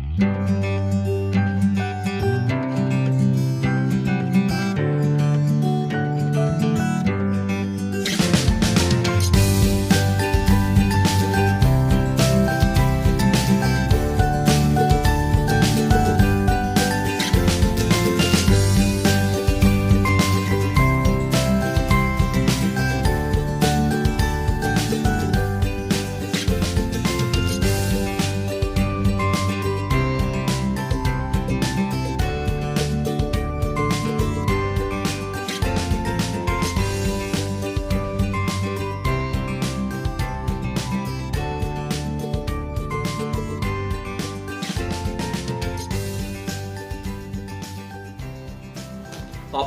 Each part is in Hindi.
आप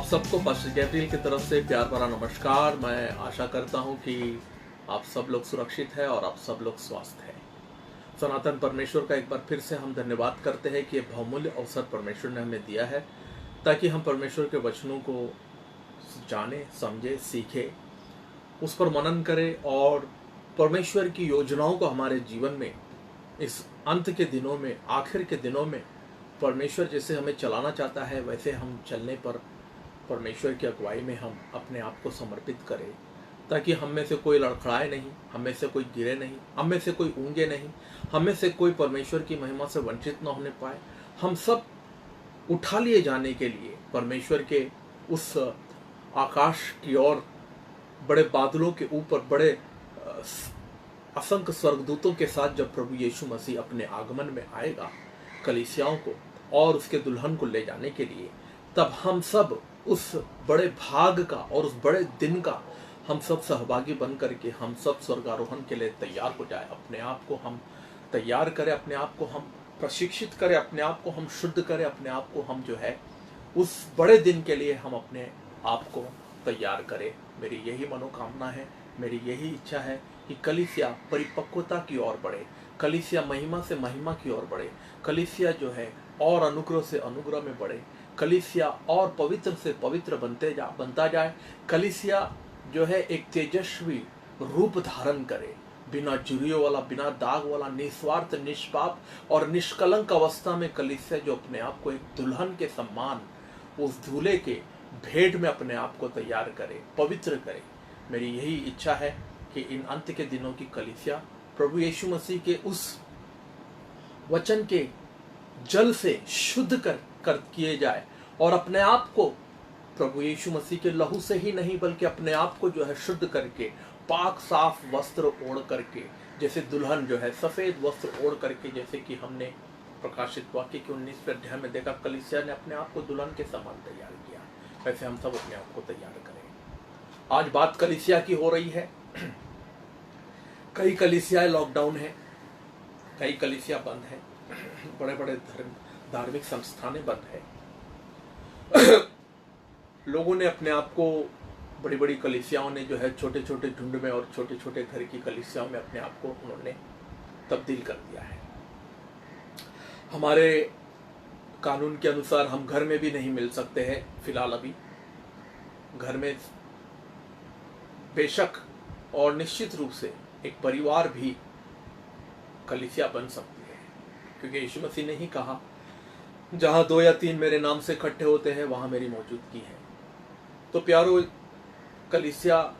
सबको पास्टर गैब्रियल की तरफ से प्यार भरा नमस्कार। मैं आशा करता हूं कि आप सब लोग सुरक्षित हैं और आप सब लोग स्वस्थ हैं। सनातन परमेश्वर का एक बार फिर से हम धन्यवाद करते हैं कि ये बहुमूल्य अवसर परमेश्वर ने हमें दिया है ताकि हम परमेश्वर के वचनों को जाने, समझे, सीखे, उस पर मनन करें और परमेश्वर की योजनाओं को हमारे जीवन में इस अंत के दिनों में, आखिर के दिनों में परमेश्वर जैसे हमें चलाना चाहता है वैसे हम चलने पर परमेश्वर की अगुवाई में हम अपने आप को समर्पित करें, ताकि हम में से कोई लड़खड़ाए नहीं, हम में से कोई गिरे नहीं, हम में से कोई ऊंगे नहीं, हम में से कोई परमेश्वर की महिमा से वंचित न होने पाए। हम सब उठा लिए जाने के लिए परमेश्वर के उस आकाश की ओर, बड़े बादलों के ऊपर बड़े असंख्य स्वर्गदूतों के साथ जब प्रभु यीशु मसीह अपने आगमन में आएगा कलीसियाओं को और उसके दुल्हन को ले जाने के लिए, तब हम सब उस बड़े भाग का और उस बड़े दिन का हम सब सहभागी बन करके हम सब स्वर्गारोहण के लिए तैयार हो जाए। अपने आप को हम तैयार करें, अपने आप को हम प्रशिक्षित करें, अपने आप को हम शुद्ध करें, अपने आप को हम जो है उस बड़े दिन के लिए हम अपने आप को तैयार करें। मेरी यही मनोकामना है, मेरी यही इच्छा है कि कलीसिया परिपक्वता की ओर बढ़े, कलीसिया महिमा से महिमा की ओर बढ़े, कलीसिया जो है और अनुग्रह से अनुग्रह में बढ़े, कलीसिया और पवित्र से पवित्र बनता जाए, कलीसिया जो है एक तेजस्वी रूप धारण करे, बिना जुरियों वाला, बिना दाग वाला, निस्वार्थ, निष्पाप और निष्कलंक अवस्था में कलीसिया जो अपने आप को एक दुल्हन के सम्मान उस दूल्हे के भेंट में अपने आप को तैयार करे, पवित्र करे। मेरी यही इच्छा है कि इन अंत के दिनों की कलीसिया प्रभु यीशु मसीह के उस वचन के जल से शुद्ध कर किए जाए और अपने आप को प्रभु यीशु मसीह के लहू से ही नहीं बल्कि अपने आप को जो है शुद्ध करके, पाक साफ वस्त्र ओढ़ करके, जैसे दुल्हन जो है सफेद वस्त्र ओढ़ करके, जैसे कि हमने प्रकाशित वाक्य के 19वें अध्याय में देखा कलीसिया ने अपने आप को दुल्हन के समान तैयार किया, वैसे हम सब अपने आप को तैयार करें। आज बात कलीसिया की हो रही है। कई कलीसियाएं लॉकडाउन है, कई कलीसिया बंद है, बड़े बड़े धार्मिक संस्थानें बंद है। लोगों ने अपने आप को, बड़ी बड़ी कलीसियाओं ने जो है छोटे छोटे झुंड में और छोटे छोटे घर की कलीसियाओं में अपने आप को उन्होंने तब्दील कर दिया है। हमारे कानून के अनुसार हम घर में भी नहीं मिल सकते हैं फिलहाल, अभी घर में बेशक और निश्चित रूप से एक परिवार भी कलीसिया बन सकती है, क्योंकि यीशु मसीह ने ही कहा जहां 2 या 3 मेरे नाम से इकट्ठे होते हैं वहां मेरी मौजूदगी है। तो प्यारो, कलीसिया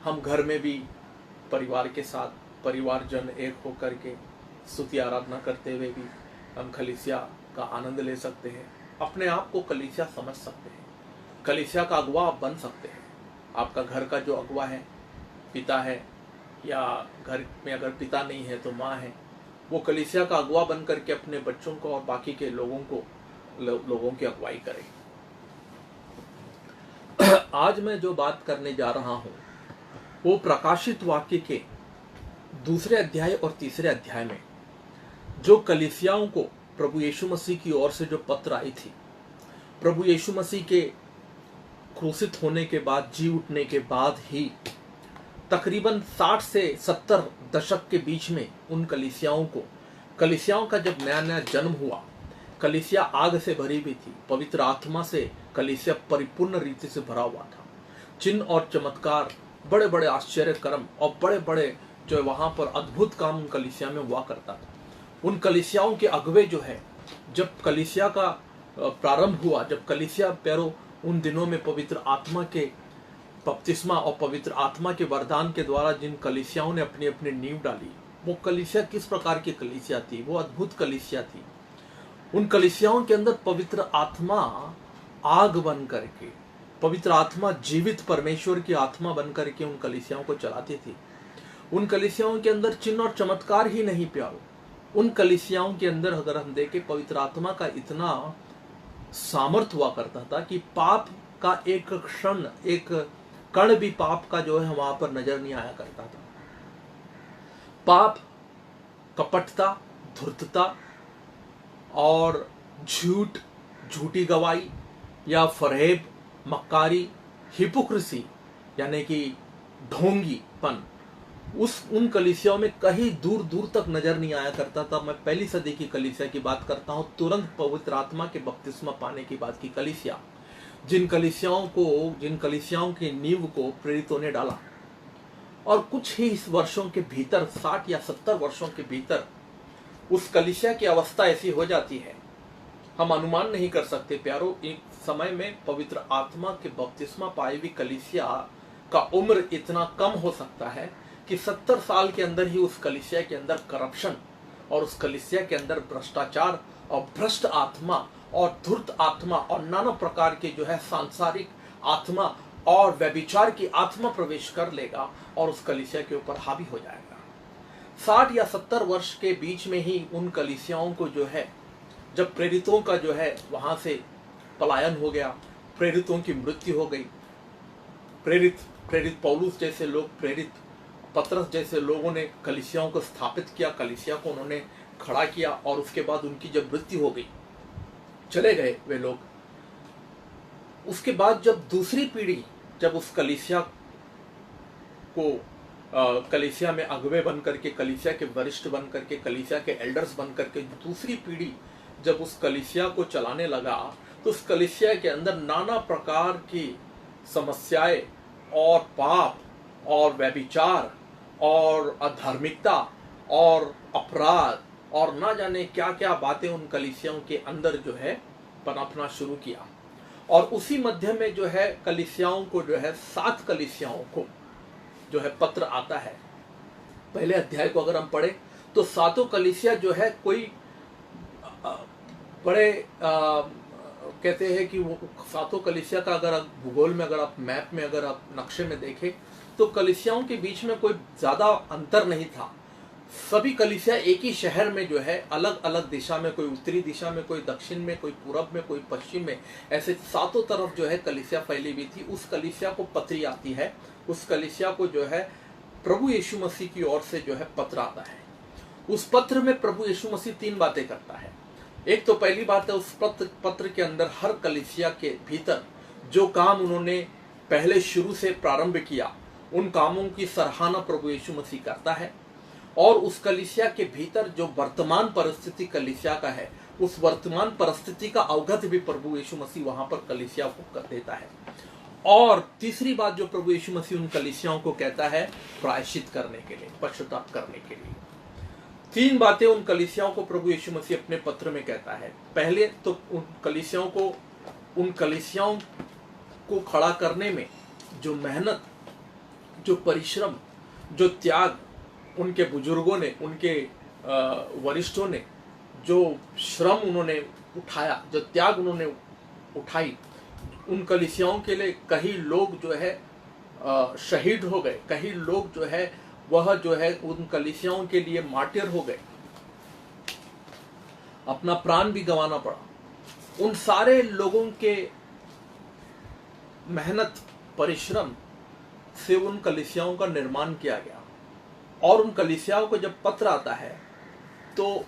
हम घर में भी परिवार के साथ, परिवारजन एक होकर के स्तुति आराधना करते हुए भी हम कलीसिया का आनंद ले सकते हैं, अपने आप को कलीसिया समझ सकते हैं, कलीसिया का अगुवा आप बन सकते हैं। आपका घर का जो अगुवा है, पिता है, या घर में अगर पिता नहीं है तो माँ है, वो कलीसिया का अगुवा बन करके अपने बच्चों को और बाकी के लोगों की अगुवाई करे। आज मैं जो बात करने जा रहा हूं वो प्रकाशित वाक्य के 2 अध्याय और 3 अध्याय में जो कलीसियाओं को प्रभु यीशु मसीह की ओर से जो पत्र आई थी, प्रभु यीशु मसीह के क्रूसित होने के बाद, जी उठने के बाद ही तकरीबन 60 से 70 दशक के बीच में उन कलीसियाओं का जब नया नया जन्म हुआ, कलीसिया आग से भरी भी थी, पवित्र आत्मा से कलीसिया परिपूर्ण रीति से भरा हुआ था। चिन्ह और चमत्कार, बड़े बड़े आश्चर्य कर्म और बड़े बड़े जो वहां पर अद्भुत काम उन कलीसिया में हुआ करता था। उन कलीसियाओं के अगुवे जो है जब कलीसिया का प्रारंभ हुआ, जब कलीसिया प्यारो उन दिनों में पवित्र आत्मा के बपतिस्मा और पवित्र आत्मा के वरदान के द्वारा जिन कलीसियाओं ने अपनी अपनी नींव डाली, वो कलीसिया किस प्रकार की कलीसिया थी? वो अद्भुत कलीसिया थी। उन कलीसियाओं के अंदर पवित्र आत्मा आग बन करके, पवित्र आत्मा जीवित परमेश्वर की आत्मा बन करके उन कलीसियाओं को चलाती थी। उन कलीसियाओं के अंदर चिन्ह और चमत्कार ही नहीं प्यारो, उन कलीसियाओं के अंदर अगर हम देखें, पवित्र आत्मा का इतना सामर्थ हुआ करता था कि पाप का एक क्षण, एक कण भी पाप का जो है वहां पर नजर नहीं आया करता था। पाप, कपटता, धूर्तता और झूठ, झूठी गवाही या फरेब, मक्कारी, हिपोक्रेसी यानी कि ढोंगीपन, उन कलीसियाओं में कहीं दूर दूर तक नजर नहीं आया करता था। मैं पहली सदी की कलीसिया की बात करता हूं, तुरंत पवित्र आत्मा के बपतिस्मा पाने की बात की कलीसिया, जिन कलीसियाओं की नींव को प्रेरितों ने डाला, और कुछ ही वर्षों के भीतर, 60 या 70 वर्षों के भीतर उस कलीसिया की अवस्था ऐसी हो जाती है, हम अनुमान नहीं कर सकते प्यारो। एक समय में पवित्र आत्मा के बपतिस्मा पाई हुई कलीसिया का उम्र इतना कम हो सकता है कि 70 साल के अंदर ही उस कलीसिया के अंदर करप्शन, और उस कलीसिया के अंदर भ्रष्टाचार और भ्रष्ट आत्मा और धूर्त आत्मा और नाना प्रकार के जो है सांसारिक आत्मा और व्यभिचार की आत्मा प्रवेश कर लेगा और उस कलीसिया के ऊपर हावी हो जाएगा। 60 या 70 वर्ष के बीच में ही उन कलीसियाओं को जो है, जब प्रेरितों का जो है वहां से पलायन हो गया, प्रेरितों की मृत्यु हो गई, प्रेरित पौलुस जैसे लोग, प्रेरित पतरस जैसे लोगों ने कलीसियाओं को स्थापित किया, कलीसिया को उन्होंने खड़ा किया, और उसके बाद उनकी जब मृत्यु हो गई, चले गए वे लोग। उसके बाद जब दूसरी पीढ़ी, जब उस कलीसिया को कलीसिया में अगुवे बन करके, कलीसिया के वरिष्ठ बन करके, कलीसिया के एल्डर्स बन करके दूसरी पीढ़ी जब उस कलीसिया को चलाने लगा, तो उस कलीसिया के अंदर नाना प्रकार की समस्याएं और पाप और व्यभिचार और अधार्मिकता और अपराध और ना जाने क्या क्या बातें उन कलीसियाओं के अंदर जो है पनपना शुरू किया। और उसी मध्य में जो है कलीसियाओं को जो है, 7 कलीसियाओं को जो है पत्र आता है। पहले अध्याय को अगर हम पढ़े तो 7 कलीसिया जो है, कोई बड़े कहते हैं कि वो 7 कलीसिया का अगर आप भूगोल में, अगर आप मैप में, अगर आप नक्शे में देखें, तो कलीसियाओं के बीच में कोई ज्यादा अंतर नहीं था। सभी कलीसिया एक ही शहर में जो है अलग अलग दिशा में, कोई उत्तरी दिशा में, कोई दक्षिण में, कोई पूरब में, कोई पश्चिम में, ऐसे 7 तरफ जो है कलीसिया फैली हुई थी। उस कलीसिया को पत्री आती है, उस कलीसिया को जो है प्रभु यीशु मसीह की ओर से जो है पत्र आता है। उस पत्र में प्रभु यीशु मसीह 3 बातें करता है। एक तो पहली बात है, उस पत्र के अंदर हर कलीसिया के भीतर जो काम उन्होंने पहले शुरू से प्रारंभ किया, उन कामों की सराहना प्रभु यीशु मसीह करता है। और उस कलीसिया के भीतर जो वर्तमान परिस्थिति कलीसिया का है, उस वर्तमान परिस्थिति का अवगत भी प्रभु यीशु मसीह वहां पर कलीसिया को कर देता है। और तीसरी बात जो प्रभु यीशु मसीह उन कलीसियाओं को कहता है, प्रायश्चित करने के लिए, पश्चाताप करने के लिए। 3 बातें उन कलीसियाओं को प्रभु यीशु मसीह अपने पत्र में कहता है। पहले तो उन कलीसियाओं को खड़ा करने में जो मेहनत, जो परिश्रम, जो त्याग उनके बुजुर्गों ने, उनके वरिष्ठों ने, जो श्रम उन्होंने उठाया, जो त्याग उन्होंने उठाई, उन कलीसियाओं के लिए कई लोग जो है शहीद हो गए, कई लोग जो है वह जो है उन कलीसियाओं के लिए मार्टिर हो गए, अपना प्राण भी गंवाना पड़ा। उन सारे लोगों के मेहनत, परिश्रम से उन कलीसियाओं का निर्माण किया गया। और उन कलीसियाओं को जब पत्र आता है तो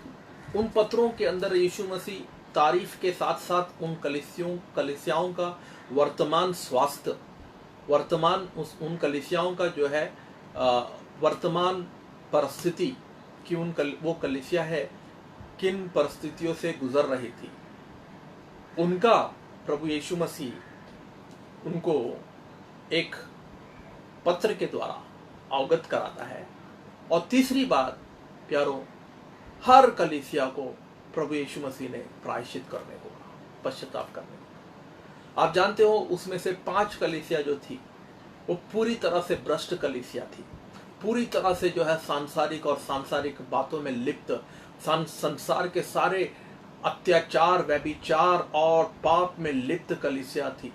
उन पत्रों के अंदर यीशु मसीह तारीफ के साथ साथ उन कलीसियाओं का वर्तमान स्वास्थ्य, उन कलीसियाओं का जो है वर्तमान परिस्थिति कि वो कलीसिया है किन परिस्थितियों से गुजर रही थी, उनका प्रभु यीशु मसीह उनको एक पत्र के द्वारा अवगत कराता है। और तीसरी बात प्यारो, हर कलीसिया को प्रभु यीशु मसीह ने प्रायश्चित करने को कहा, पश्चाताप करने को कहा। आप जानते हो उसमें से 5 कलीसिया जो थी वो पूरी तरह से भ्रष्ट कलीसिया थी, पूरी तरह से जो है सांसारिक और सांसारिक बातों में लिप्त, संसार के सारे अत्याचार, व्यभिचार और पाप में लिप्त कलीसिया थी।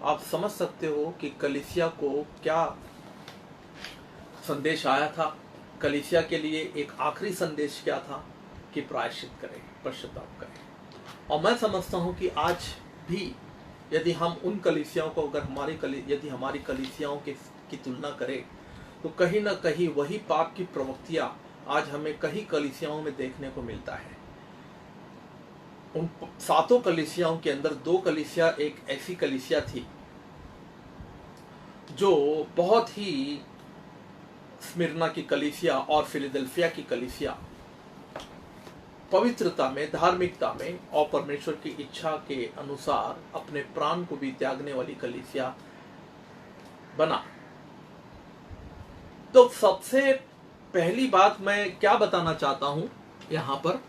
आप समझ सकते हो कि कलीसिया को क्या संदेश आया था। कलीसिया के लिए एक आखिरी संदेश क्या था कि प्रायश्चित करें, पश्चाताप करें। और मैं समझता हूं कि आज भी यदि हम उन कलीसियाओं को अगर यदि हमारी कलीसियाओं की तुलना करें तो कहीं ना कहीं वही पाप की प्रवृत्तियां आज हमें कई कलीसियाओं में देखने को मिलता है। उन 7 कलीसियाओं के अंदर 2 कलीसिया एक ऐसी कलीसिया थी जो बहुत ही, स्मिर्ना की कलीसिया और फिलाडेल्फिया की कलीसिया, पवित्रता में, धार्मिकता में और परमेश्वर की इच्छा के अनुसार अपने प्राण को भी त्यागने वाली कलीसिया बना। तो सबसे पहली बात मैं क्या बताना चाहता हूं यहां पर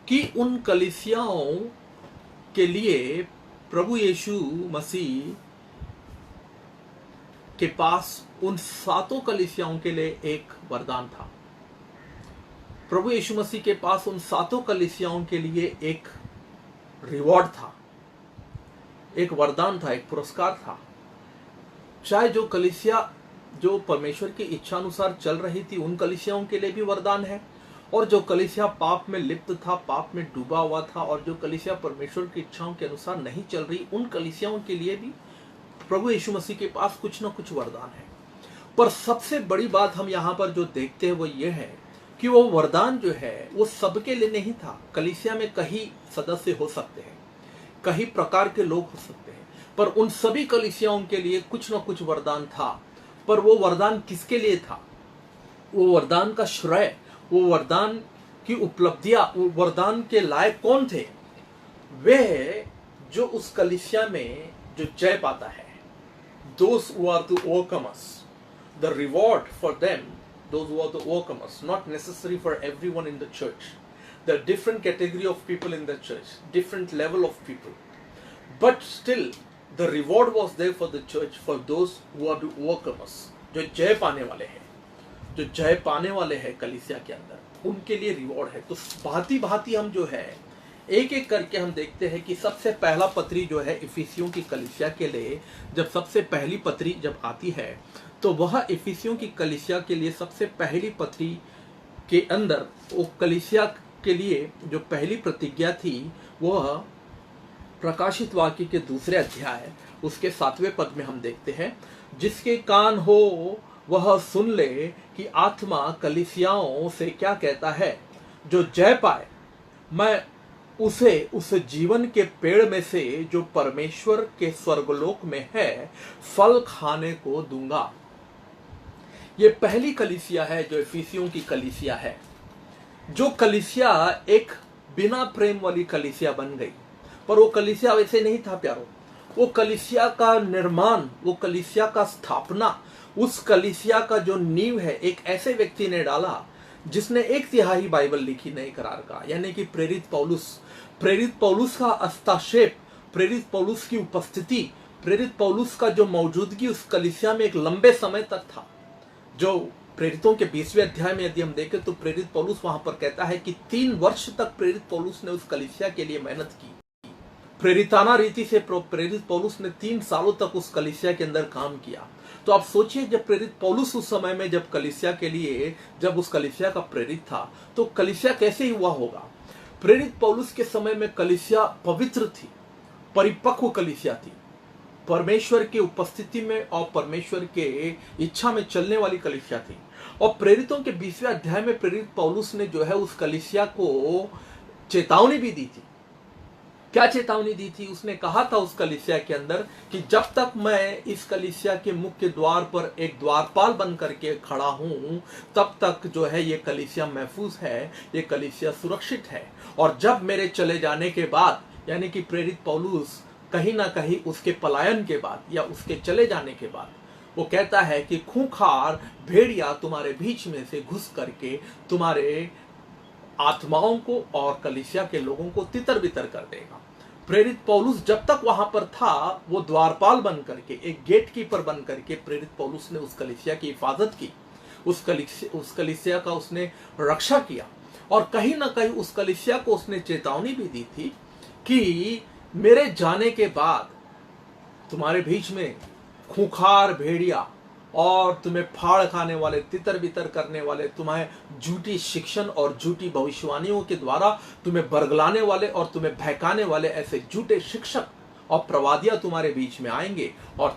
कि उन कलीसियाओं के लिए प्रभु यीशु मसीह के पास उन 7 कलीसियाओं के लिए एक वरदान था। प्रभु यीशु मसीह के पास उन 7 कलीसियाओं के लिए एक रिवॉर्ड था, एक वरदान था, एक पुरस्कार था। चाहे जो कलीसिया जो परमेश्वर की इच्छा अनुसार चल रही थी उन कलीसियाओं के लिए भी वरदान है, और जो कलीसिया पाप में लिप्त था, पाप में डूबा हुआ था, और जो कलीसिया परमेश्वर की इच्छाओं के अनुसार नहीं चल रही, उन कलीसियाओं के लिए भी प्रभु यीशु मसीह के पास कुछ ना कुछ वरदान है। पर सबसे बड़ी बात हम यहाँ पर जो देखते हैं वो ये है कि वो वरदान जो है वो सबके लिए नहीं था। कलीसिया में कई सदस्य हो सकते हैं, कई प्रकार के लोग हो सकते हैं, पर उन सभी कलीसियाओं के लिए कुछ ना कुछ वरदान था। पर वो वरदान किसके लिए था? वो वरदान का श्रेय, वो वरदान की उपलब्धियां, वो वरदान के लायक कौन थे? वे जो उस कलीसिया में जो जय पाता है, those who are the overcomers, the reward for them, those who are the overcomers, not necessary for everyone in the church. There are different category of people in the church, different level of people, but still the reward was there for the church for those who are the overcomers, जो जय पाने वाले हैं, जो जय पाने वाले हैं कलीसिया के अंदर, उनके लिए रिवॉर्ड है। तो भांति भांति हम जो है एक एक करके हम देखते हैं कि सबसे पहला पत्री जो है इफिसियों की कलीसिया के लिए, जब सबसे पहली पत्री जब आती है तो वह इफिसियों की कलीसिया के लिए सबसे पहली पत्री के अंदर वो कलीसिया के लिए जो पहली प्रतिज्ञा थी वह प्रकाशित वाक्य के 2 अध्याय उसके 7वें पद में हम देखते हैं, जिसके कान हो वह सुन ले कि आत्मा कलीसियाओं से क्या कहता है। जो जय पाए मैं उसे उस जीवन के पेड़ में से जो परमेश्वर के स्वर्गलोक में है फल खाने को दूंगा। ये पहली कलीसिया है जो इफिसियों की कलीसिया है। जो कलीसिया एक बिना प्रेम वाली कलीसिया बन गई, पर वो कलीसिया वैसे नहीं था प्यारो। वो कलीसिया का निर्माण, वो कलीसिया का स्थापना, उस कलीसिया का जो नींव है एक ऐसे व्यक्ति ने डाला जिसने 1/3 बाइबल लिखी नए करार का, यानी कि प्रेरित पौलुस का हस्तक्षेप, प्रेरित पौलुस की उपस्थिति, प्रेरित पौलुस का जो मौजूदगी उस कलीसिया में एक लंबे समय तक था। जो प्रेरितों के 20वें अध्याय में यदि हम देखें तो प्रेरित पौलुस वहां पर कहता है कि 3 वर्ष तक प्रेरित पौलुस ने उस कलीसिया के लिए मेहनत की। प्रेरिताना रीति से प्रेरित पौलुस ने 3 सालों तक उस कलीसिया के अंदर काम किया। तो आप सोचिए, जब प्रेरित पौलुस उस समय में जब कलीसिया के लिए, जब उस कलीसिया का प्रेरित था तो कलीसिया कैसे हुआ होगा। प्रेरित पौलुस के समय में कलीसिया पवित्र थी, परिपक्व कलीसिया थी, परमेश्वर की उपस्थिति में और परमेश्वर के इच्छा में चलने वाली कलीसिया थी। और प्रेरितों के 20वें अध्याय में प्रेरित पौलुस ने जो है उस कलीसिया को चेतावनी भी दी थी। क्या चेतावनी दी थी? उसने कहा था उस कलीसिया के अंदर कि जब तक मैं इस कलीसिया के मुख्य द्वार पर एक द्वारपाल बन करके खड़ा हूं तब तक जो है ये कलीसिया महफूज है, ये कलीसिया सुरक्षित है। और जब मेरे चले जाने के बाद, यानी कि प्रेरित पौलुस कहीं ना कहीं उसके पलायन के बाद या उसके चले जाने के बाद, वो कहता है कि खूंखार भेड़िया तुम्हारे बीच में से घुस करके तुम्हारे आत्माओं को और कलीसिया के लोगों को तितर बितर कर देगा। प्रेरित पौलुस जब तक वहां पर था, वो द्वारपाल बन करके, एक गेट कीपर बन करके प्रेरित पौलुस ने उस कलीसिया की हिफाजत की, उस कलीसिया का उसने रक्षा किया, और कहीं ना कहीं उस कलीसिया को उसने चेतावनी भी दी थी कि मेरे जाने के बाद तुम्हारे बीच में खूंखार भेड़िया और तुम्हें फाड़ खाने वाले, तितर बितर करने वाले, तुम्हें झूठी शिक्षण और झूठी भविष्यवाणियों के द्वारा तुम्हें बरगलाने वाले और तुम्हें बहकाने वाले ऐसे झूठे शिक्षक और प्रवादियां तुम्हारे बीच में आएंगे और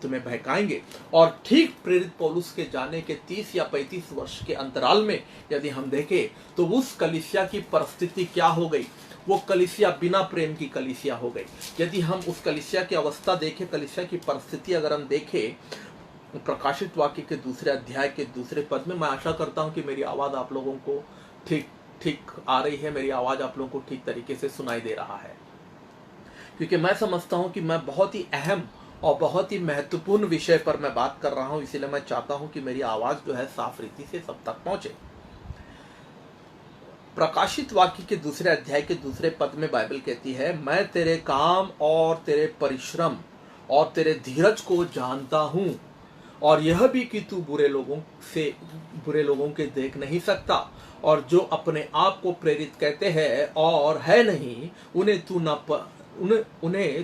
तुम्हें बहकाएंगे। और ठीक प्रेरित पौलुस के जाने के 30 या 35 वर्ष के अंतराल में यदि हम देखें तो उस कलीसिया की परिस्थिति क्या हो गई। वो कलीसिया बिना प्रेम की कलीसिया हो गई। यदि हम उस कलीसिया की अवस्था देखें, कलीसिया की परिस्थिति अगर हम देखें, प्रकाशित वाक्य के 2 अध्याय के 2 पद में, मैं आशा करता हूं कि मेरी आवाज आप लोगों को ठीक आ रही है, मेरी आवाज आप लोगों को ठीक तरीके से सुनाई दे रहा है, क्योंकि मैं समझता हूं कि मैं बहुत ही अहम और बहुत ही महत्वपूर्ण विषय पर मैं बात कर रहा हूं, इसीलिए मैं चाहता हूं कि मेरी आवाज जो है साफ रीति से सब तक पहुंचे। प्रकाशित वाक्य के 2 अध्याय के 2 पद में बाइबल कहती है, मैं तेरे काम और तेरे परिश्रम और तेरे धीरज को जानता हूं, और यह भी कि तू बुरे लोगों के देख नहीं सकता, और जो अपने आप को प्रेरित कहते हैं और है नहीं, उन्हें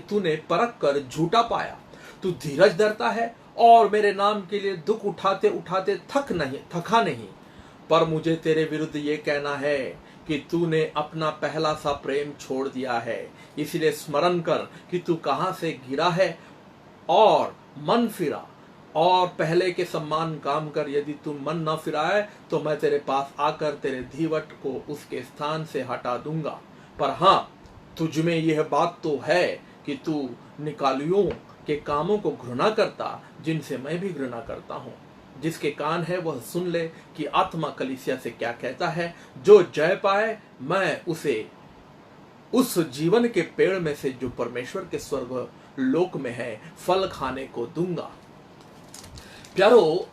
तूने परख कर झूठा पाया। तू धीरज धरता है और मेरे नाम के लिए दुख उठाते उठाते थका नहीं। पर मुझे तेरे विरुद्ध ये कहना है कि तूने अपना पहला सा प्रेम छोड़ दिया है। इसलिए स्मरण कर कि तू कहां से गिरा है और मन फिरा, और पहले के समान काम कर। यदि तू मन न फिराए तो मैं तेरे पास आकर तेरे धीवट को उसके स्थान से हटा दूंगा। पर हाँ, तुझ में यह बात तो है कि तू निकालियों के कामों को घृणा करता, जिनसे मैं भी घृणा करता हूँ। जिसके कान है वह सुन ले कि आत्मा कलीसिया से क्या कहता है। जो जय पाए मैं उसे उस जीवन के पेड़ में से जो परमेश्वर के स्वर्ग लोक में है फल खाने को दूंगा। प्यारो,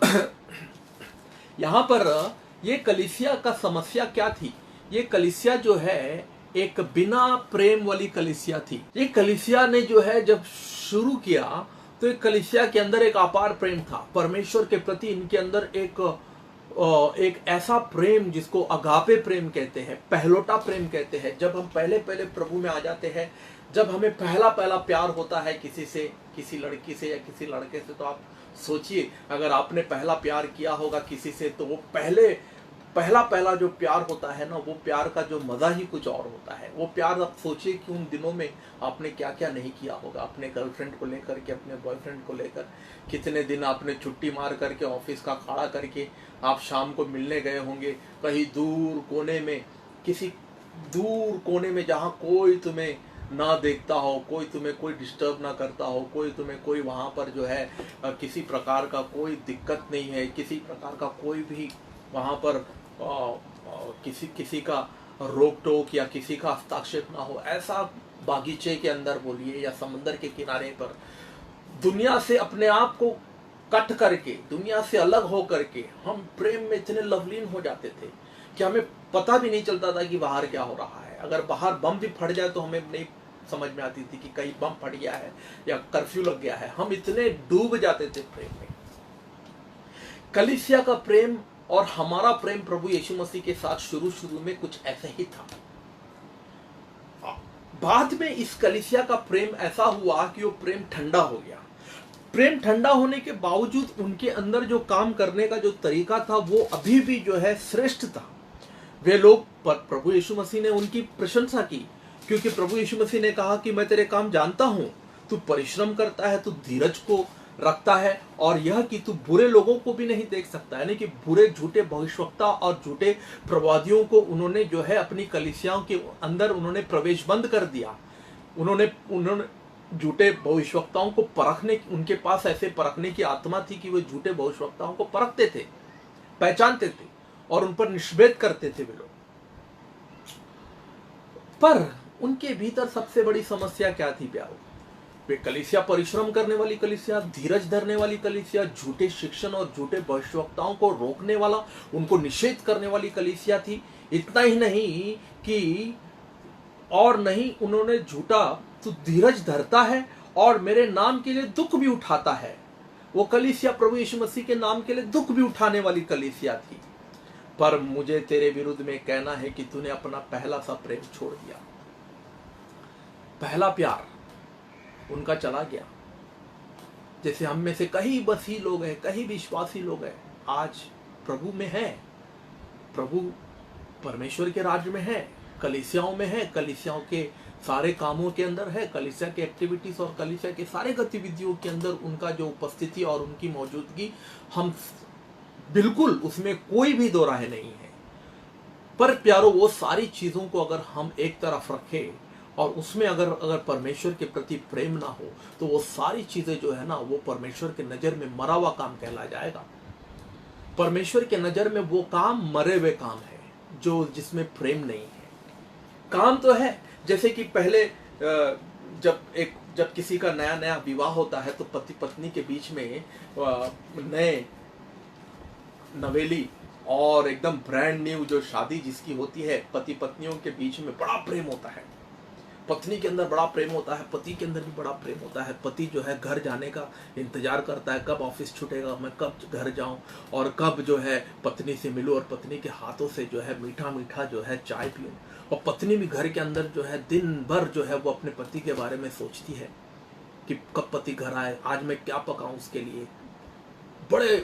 यहां पर ये कलीसिया का समस्या क्या थी? ये कलीसिया जो है एक बिना प्रेम वाली कलीसिया थी। ये कलीसिया ने जो है जब शुरू किया तो एक कलीसिया के अंदर एक अपार प्रेम था परमेश्वर के प्रति। इनके अंदर एक ऐसा प्रेम जिसको अगापे प्रेम कहते हैं, पहलोटा प्रेम कहते हैं। जब हम पहले प्रभु में आ जाते हैं, जब हमें पहला प्यार होता है किसी से, किसी लड़की से या किसी लड़के से, तो आप सोचिए अगर आपने पहला प्यार किया होगा किसी से, तो वो पहला जो प्यार होता है ना, वो प्यार का जो मजा ही कुछ और होता है। वो प्यार, आप सोचिए कि उन दिनों में आपने क्या क्या नहीं किया होगा, अपने गर्लफ्रेंड को लेकर के, अपने बॉयफ्रेंड को लेकर, कितने दिन आपने छुट्टी मार करके, ऑफिस का खाड़ा करके आप शाम को मिलने गए होंगे कहीं दूर कोने में, किसी दूर कोने में जहाँ कोई तुम्हें ना देखता हो, कोई तुम्हें कोई डिस्टर्ब ना करता हो, कोई वहाँ पर जो है किसी प्रकार का कोई दिक्कत नहीं है, किसी प्रकार का कोई भी वहाँ पर किसी का रोक टोक या किसी का हस्ताक्षेप ना हो। ऐसा बागीचे के अंदर बोलिए या समंदर के किनारे पर दुनिया से अपने आप को कट करके, दुनिया से अलग हो करके हम प्रेम में इतने लवलीन हो जाते थे कि हमें पता भी नहीं चलता था कि बाहर क्या हो रहा है। अगर बाहर बम भी फट जाए तो हमें नहीं समझ में आती थी कि कहीं बम फट गया है या कर्फ्यू लग गया है। हम इतने डूब जाते थे प्रेम में। कलीसिया का प्रेम और हमारा प्रेम प्रभु यीशु मसीह के साथ शुरू में कुछ ऐसे ही था। बाद में इस कलीसिया का प्रेम ऐसा हुआ कि वो प्रेम ठंडा हो गया। प्रेम ठंडा होने के बावजूद उनके अंदर जो काम करने का जो तरीका था वो अभी भी जो है श्रेष्ठ था। वे लोग, प्रभु यीशु मसीह ने उनकी प्रशंसा की, क्योंकि प्रभु यीशु मसीह ने कहा कि मैं तेरे काम जानता हूं, तू परिश्रम करता है, तू धीरज को रखता है, और यह कि तू बुरे लोगों को भी नहीं देख सकता। यानी कि बुरे झूठे भविष्यवक्ता और झूठे प्रवादियों को उन्होंने जो है अपनी कलीसियाओं के अंदर उन्होंने प्रवेश बंद कर दिया। उन्होंने झूठे भविष्यवक्ताओं को परखने, उनके पास ऐसे परखने की आत्मा थी कि वे झूठे भविष्यवक्ताओं को परखते थे, पहचानते थे और उन पर निष्भेद करते थे वे लोग। पर उनके भीतर सबसे बड़ी समस्या क्या थी प्यारो? वे कलीसिया परिश्रम करने वाली कलीसिया, धीरज धरने वाली कलीसिया, झूठे शिक्षण और झूठे भविष्यवक्ताओं को रोकने वाला, उनको निषेध करने वाली कलीसिया थी। इतना ही नहीं कि और नहीं उन्होंने झूठा तू धीरज धरता है और मेरे नाम के लिए दुख भी उठाता है। वो कलीसिया प्रभु यीशु मसीह के नाम के लिए दुख भी उठाने वाली कलीसिया थी। पर मुझे तेरे विरुद्ध में कहना है कि तूने अपना पहला सा प्रेम छोड़ दिया। पहला प्यार उनका चला गया। जैसे हम में से कई बसी लोग हैं, कई विश्वासी लोग हैं, आज प्रभु में हैं, प्रभु परमेश्वर के राज्य में है, कलीसियाओं में है, कलीसियाओं के सारे कामों के अंदर है, कलीसिया के एक्टिविटीज और कलीसिया के सारे गतिविधियों के अंदर उनका जो उपस्थिति और उनकी मौजूदगी, हम बिल्कुल उसमें कोई भी दो राय नहीं है। पर प्यारो, वो सारी चीजों को अगर हम एक तरफ रखें और उसमें अगर परमेश्वर के प्रति प्रेम ना हो तो वो सारी चीजें जो है ना, वो परमेश्वर के नजर में मरा हुआ काम कहला जाएगा। परमेश्वर के नजर में वो काम मरे हुए काम है जो जिसमें प्रेम नहीं है। काम तो है, जैसे कि पहले जब किसी का नया नया विवाह होता है तो पति पत्नी के बीच में नए नवेली और एकदम ब्रांड न्यू जो शादी जिसकी होती है, पति पत्नियों के बीच में बड़ा प्रेम होता है। पत्नी के अंदर बड़ा प्रेम होता है, पति के अंदर भी बड़ा प्रेम होता है। पति जो है घर जाने का इंतजार करता है, कब ऑफिस छूटेगा, मैं कब घर जाऊं और कब जो है पत्नी से मिलूं और पत्नी के हाथों से जो है मीठा मीठा जो है चाय पीऊं। और पत्नी भी घर के अंदर जो है दिन भर जो है वो अपने पति के बारे में सोचती है कि कब पति घर आए, आज मैं क्या पकाऊं उसके लिए। बड़े,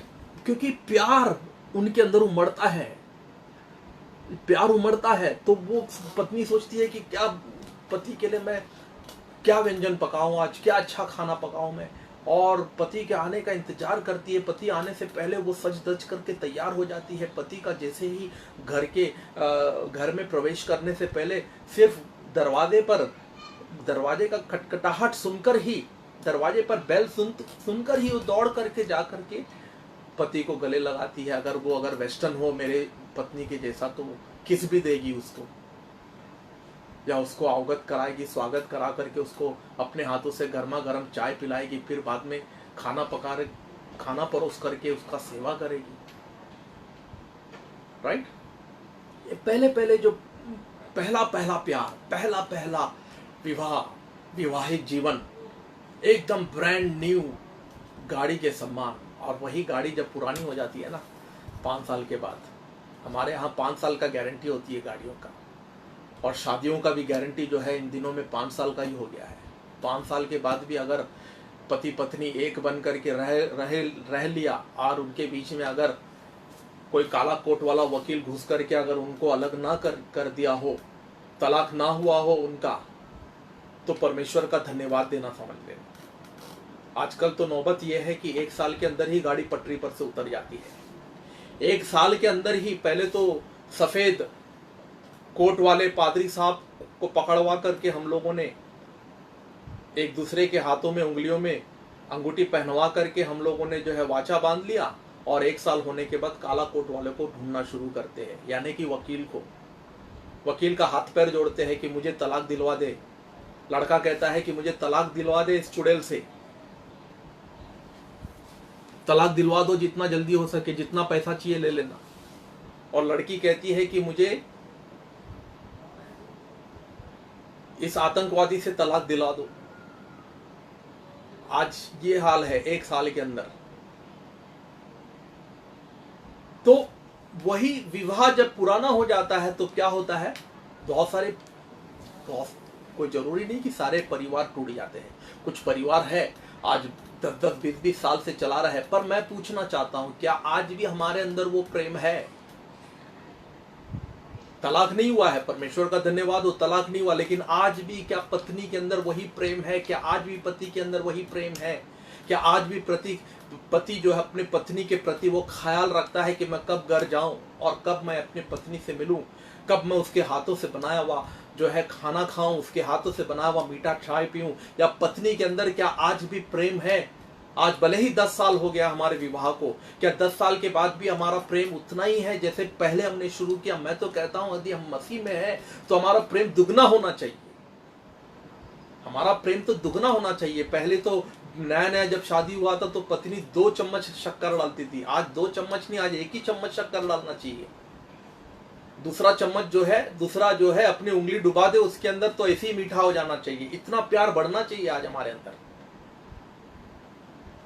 क्योंकि प्यार उनके अंदर उमड़ता है, प्यार उमड़ता है, तो वो पत्नी सोचती है कि क्या पति के लिए मैं क्या व्यंजन पकाऊं, आज क्या अच्छा खाना पकाऊं मैं। और पति के आने का इंतजार करती है। पति आने से पहले वो सज धज करके तैयार हो जाती है। पति का जैसे ही घर में प्रवेश करने से पहले सिर्फ दरवाजे का खटखटाहट सुनकर ही, दरवाजे पर बेल सुनकर ही वो दौड़ करके जा करके पति को गले लगाती है। अगर वेस्टर्न हो मेरे पत्नी के जैसा तो वो किस भी देगी उसको, या उसको अवगत कराएगी, स्वागत करा करके उसको अपने हाथों से गर्मा गर्म चाय पिलाएगी, फिर बाद में खाना परोस करके उसका सेवा करेगी। राइट? ये पहले जो पहला प्यार, पहला विवाहिक जीवन, एकदम ब्रांड न्यू गाड़ी के समान। और वही गाड़ी जब पुरानी हो जाती है ना 5 साल के बाद, हमारे यहाँ 5 साल का गारंटी होती है गाड़ियों का, और शादियों का भी गारंटी जो है इन दिनों में 5 साल का ही हो गया है। 5 साल के बाद भी अगर पति पत्नी एक बन करके रह लिया और उनके बीच में अगर कोई काला कोट वाला वकील घुस करके अगर उनको अलग ना कर दिया हो, तलाक ना हुआ हो उनका, तो परमेश्वर का धन्यवाद देना समझ लेना। आजकल तो नौबत यह है कि 1 साल के अंदर ही गाड़ी पटरी पर से उतर जाती है। 1 साल के अंदर ही पहले तो सफेद कोट वाले पादरी साहब को पकड़वा करके हम लोगों ने एक दूसरे के हाथों में उंगलियों में अंगूठी पहनवा करके हम लोगों ने जो है वाचा बांध लिया, और 1 साल होने के बाद काला कोट वाले को ढूंढना शुरू करते हैं, यानी कि वकील का हाथ पैर जोड़ते हैं कि मुझे तलाक दिलवा दे। लड़का कहता है कि मुझे तलाक दिलवा दे इस चुड़ैल से, तलाक दिलवा दो जितना जल्दी हो सके, जितना पैसा चाहिए ले लेना। और लड़की कहती है कि मुझे इस आतंकवादी से तलाक दिला दो। आज ये हाल है 1 साल के अंदर। तो वही विवाह जब पुराना हो जाता है तो क्या होता है, कोई जरूरी नहीं कि सारे परिवार टूट जाते हैं। कुछ परिवार है आज 10-10, 20-20 साल से चला रहा है। पर मैं पूछना चाहता हूं, क्या आज भी हमारे अंदर वो प्रेम है? तलाक नहीं हुआ है, परमेश्वर का धन्यवाद हो, तलाक नहीं हुआ, लेकिन आज भी क्या पत्नी के अंदर वही प्रेम है? क्या आज भी पति के अंदर वही प्रेम है? क्या आज भी पति जो है अपने पत्नी के प्रति वो ख्याल रखता है कि मैं कब घर जाऊं और कब मैं अपनी पत्नी से मिलूं, कब मैं उसके हाथों से बनाया हुआ जो है खाना खाऊं, उसके हाथों से बनाया हुआ मीठा चाय पीऊं? या पत्नी के अंदर क्या आज भी प्रेम है? आज भले ही 10 साल हो गया हमारे विवाह को, क्या 10 साल के बाद भी हमारा प्रेम उतना ही है जैसे पहले हमने शुरू किया? मैं तो कहता हूं यदि हम मसीह में हैं तो हमारा प्रेम दुगना होना चाहिए। हमारा प्रेम तो दुगना होना चाहिए। पहले तो नया जब शादी हुआ था तो पत्नी 2 चम्मच शक्कर डालती थी, आज 2 चम्मच नहीं, आज 1 ही चम्मच शक्कर डालना चाहिए। दूसरा चम्मच जो है, दूसरा जो है अपनी उंगली डुबा दे उसके अंदर तो ऐसे ही मीठा हो जाना चाहिए। इतना प्यार बढ़ना चाहिए आज हमारे अंदर।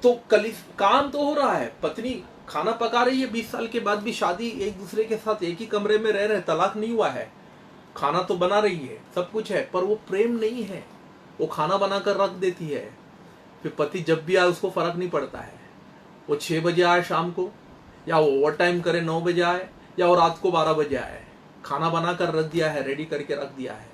तो काम तो हो रहा है, पत्नी खाना पका रही है, 20 साल के बाद भी शादी, एक दूसरे के साथ एक ही कमरे में रह रहे, तलाक नहीं हुआ है, खाना तो बना रही है, सब कुछ है, पर वो प्रेम नहीं है। वो खाना बनाकर रख देती है, फिर पति जब भी आए उसको फर्क नहीं पड़ता है। वो 6 बजे आए शाम को, या वो ओवर टाइम करे 9 बजे आए, या वो रात को 12 बजे आए, खाना बनाकर रख दिया है, रेडी करके रख दिया है।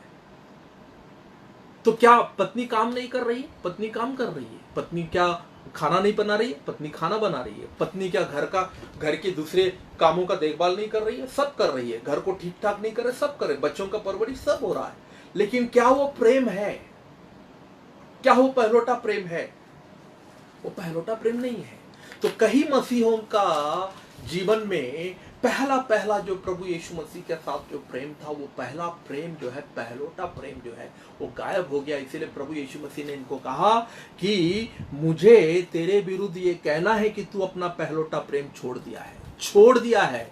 तो क्या पत्नी काम नहीं कर रही है? पत्नी काम कर रही है। पत्नी क्या खाना नहीं बना रही है? पत्नी खाना बना रही है। पत्नी क्या घर के दूसरे कामों का देखभाल नहीं कर रही है? सब कर रही है। घर को ठीक ठाक नहीं कर रहे, सब कर रहे, बच्चों का परवरिश सब हो रहा है। लेकिन क्या वो प्रेम है? क्या वो पहलोटा प्रेम है? वो पहलोटा प्रेम नहीं है। तो कई मसीहों का जीवन में पहला जो प्रभु यीशु मसीह के साथ जो प्रेम था, वो पहला प्रेम जो है, पहलोटा प्रेम जो है, वो गायब हो गया। इसीलिए प्रभु यीशु मसीह ने इनको कहा कि मुझे तेरे विरुद्ध ये कहना है कि तू अपना पहलोटा प्रेम छोड़ दिया है। छोड़ दिया है,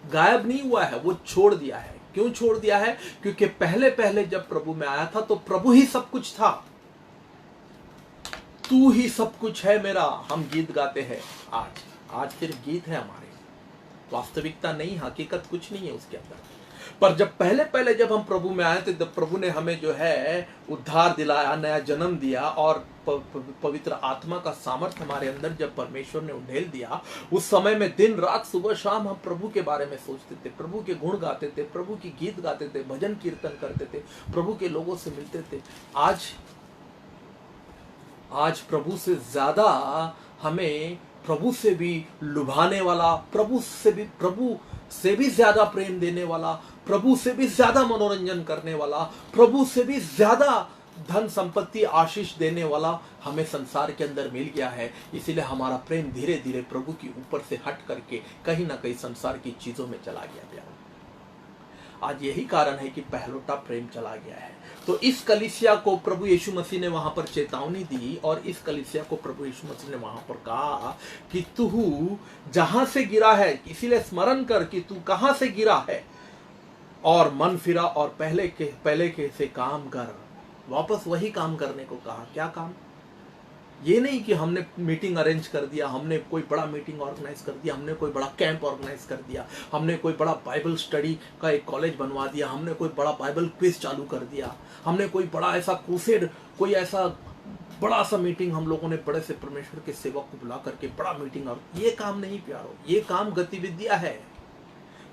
गायब नहीं हुआ है, वो छोड़ दिया है। क्यों छोड़ दिया है? क्योंकि पहले जब प्रभु में आया था तो प्रभु ही सब कुछ था। तू ही सब कुछ है मेरा, हम गीत गाते हैं। आज सिर्फ गीत है हमारे, वास्तविकता नहीं, हकीकत कुछ नहीं है उसके अंदर। पर जब पहले जब हम प्रभु में आए थे, जब प्रभु ने हमें जो है उद्धार दिलाया, नया जन्म दिया, और पवित्र आत्मा का सामर्थ्य हमारे अंदर जब परमेश्वर ने उंडेल दिया, उस समय में दिन रात सुबह शाम हम प्रभु के बारे में सोचते थे, प्रभु के गुण गाते थे, प्रभु की गीत गाते थे, भजन कीर्तन करते थे, प्रभु के लोगों से मिलते थे। आज प्रभु से ज्यादा हमें प्रभु से भी लुभाने वाला, प्रभु से भी ज्यादा प्रेम देने वाला, प्रभु से भी ज्यादा मनोरंजन करने वाला, प्रभु से भी ज्यादा धन संपत्ति आशीष देने वाला हमें संसार के अंदर मिल गया है। इसीलिए हमारा प्रेम धीरे धीरे प्रभु की ऊपर से हट करके कहीं ना कहीं संसार की चीजों में चला गया प्यारो। आज यही कारण है कि पहलोटा प्रेम चला गया है। तो इस कलीसिया को प्रभु यीशु मसीह ने वहां पर चेतावनी दी, और इस कलीसिया को प्रभु यीशु मसीह ने वहां पर कहा कि तू जहां से गिरा है, इसीलिए स्मरण कर कि तू कहां से गिरा है, और मन फिरा और पहले के से काम कर। वापस वही काम करने को कहा। क्या काम? ये नहीं कि हमने मीटिंग अरेंज कर दिया, हमने कोई बड़ा मीटिंग ऑर्गेनाइज कर दिया, हमने कोई बड़ा कैंप ऑर्गेनाइज कर दिया, हमने कोई बड़ा बाइबल स्टडी का एक कॉलेज बनवा दिया, हमने कोई बड़ा बाइबल क्विज चालू कर दिया, हमने कोई बड़ा ऐसा क्रूसेड, कोई ऐसा बड़ा सा मीटिंग हम लोगों ने बड़े से परमेश्वर के सेवक को बुला करके बड़ा मीटिंग। और ये काम नहीं प्यारो, ये काम गतिविधियां है।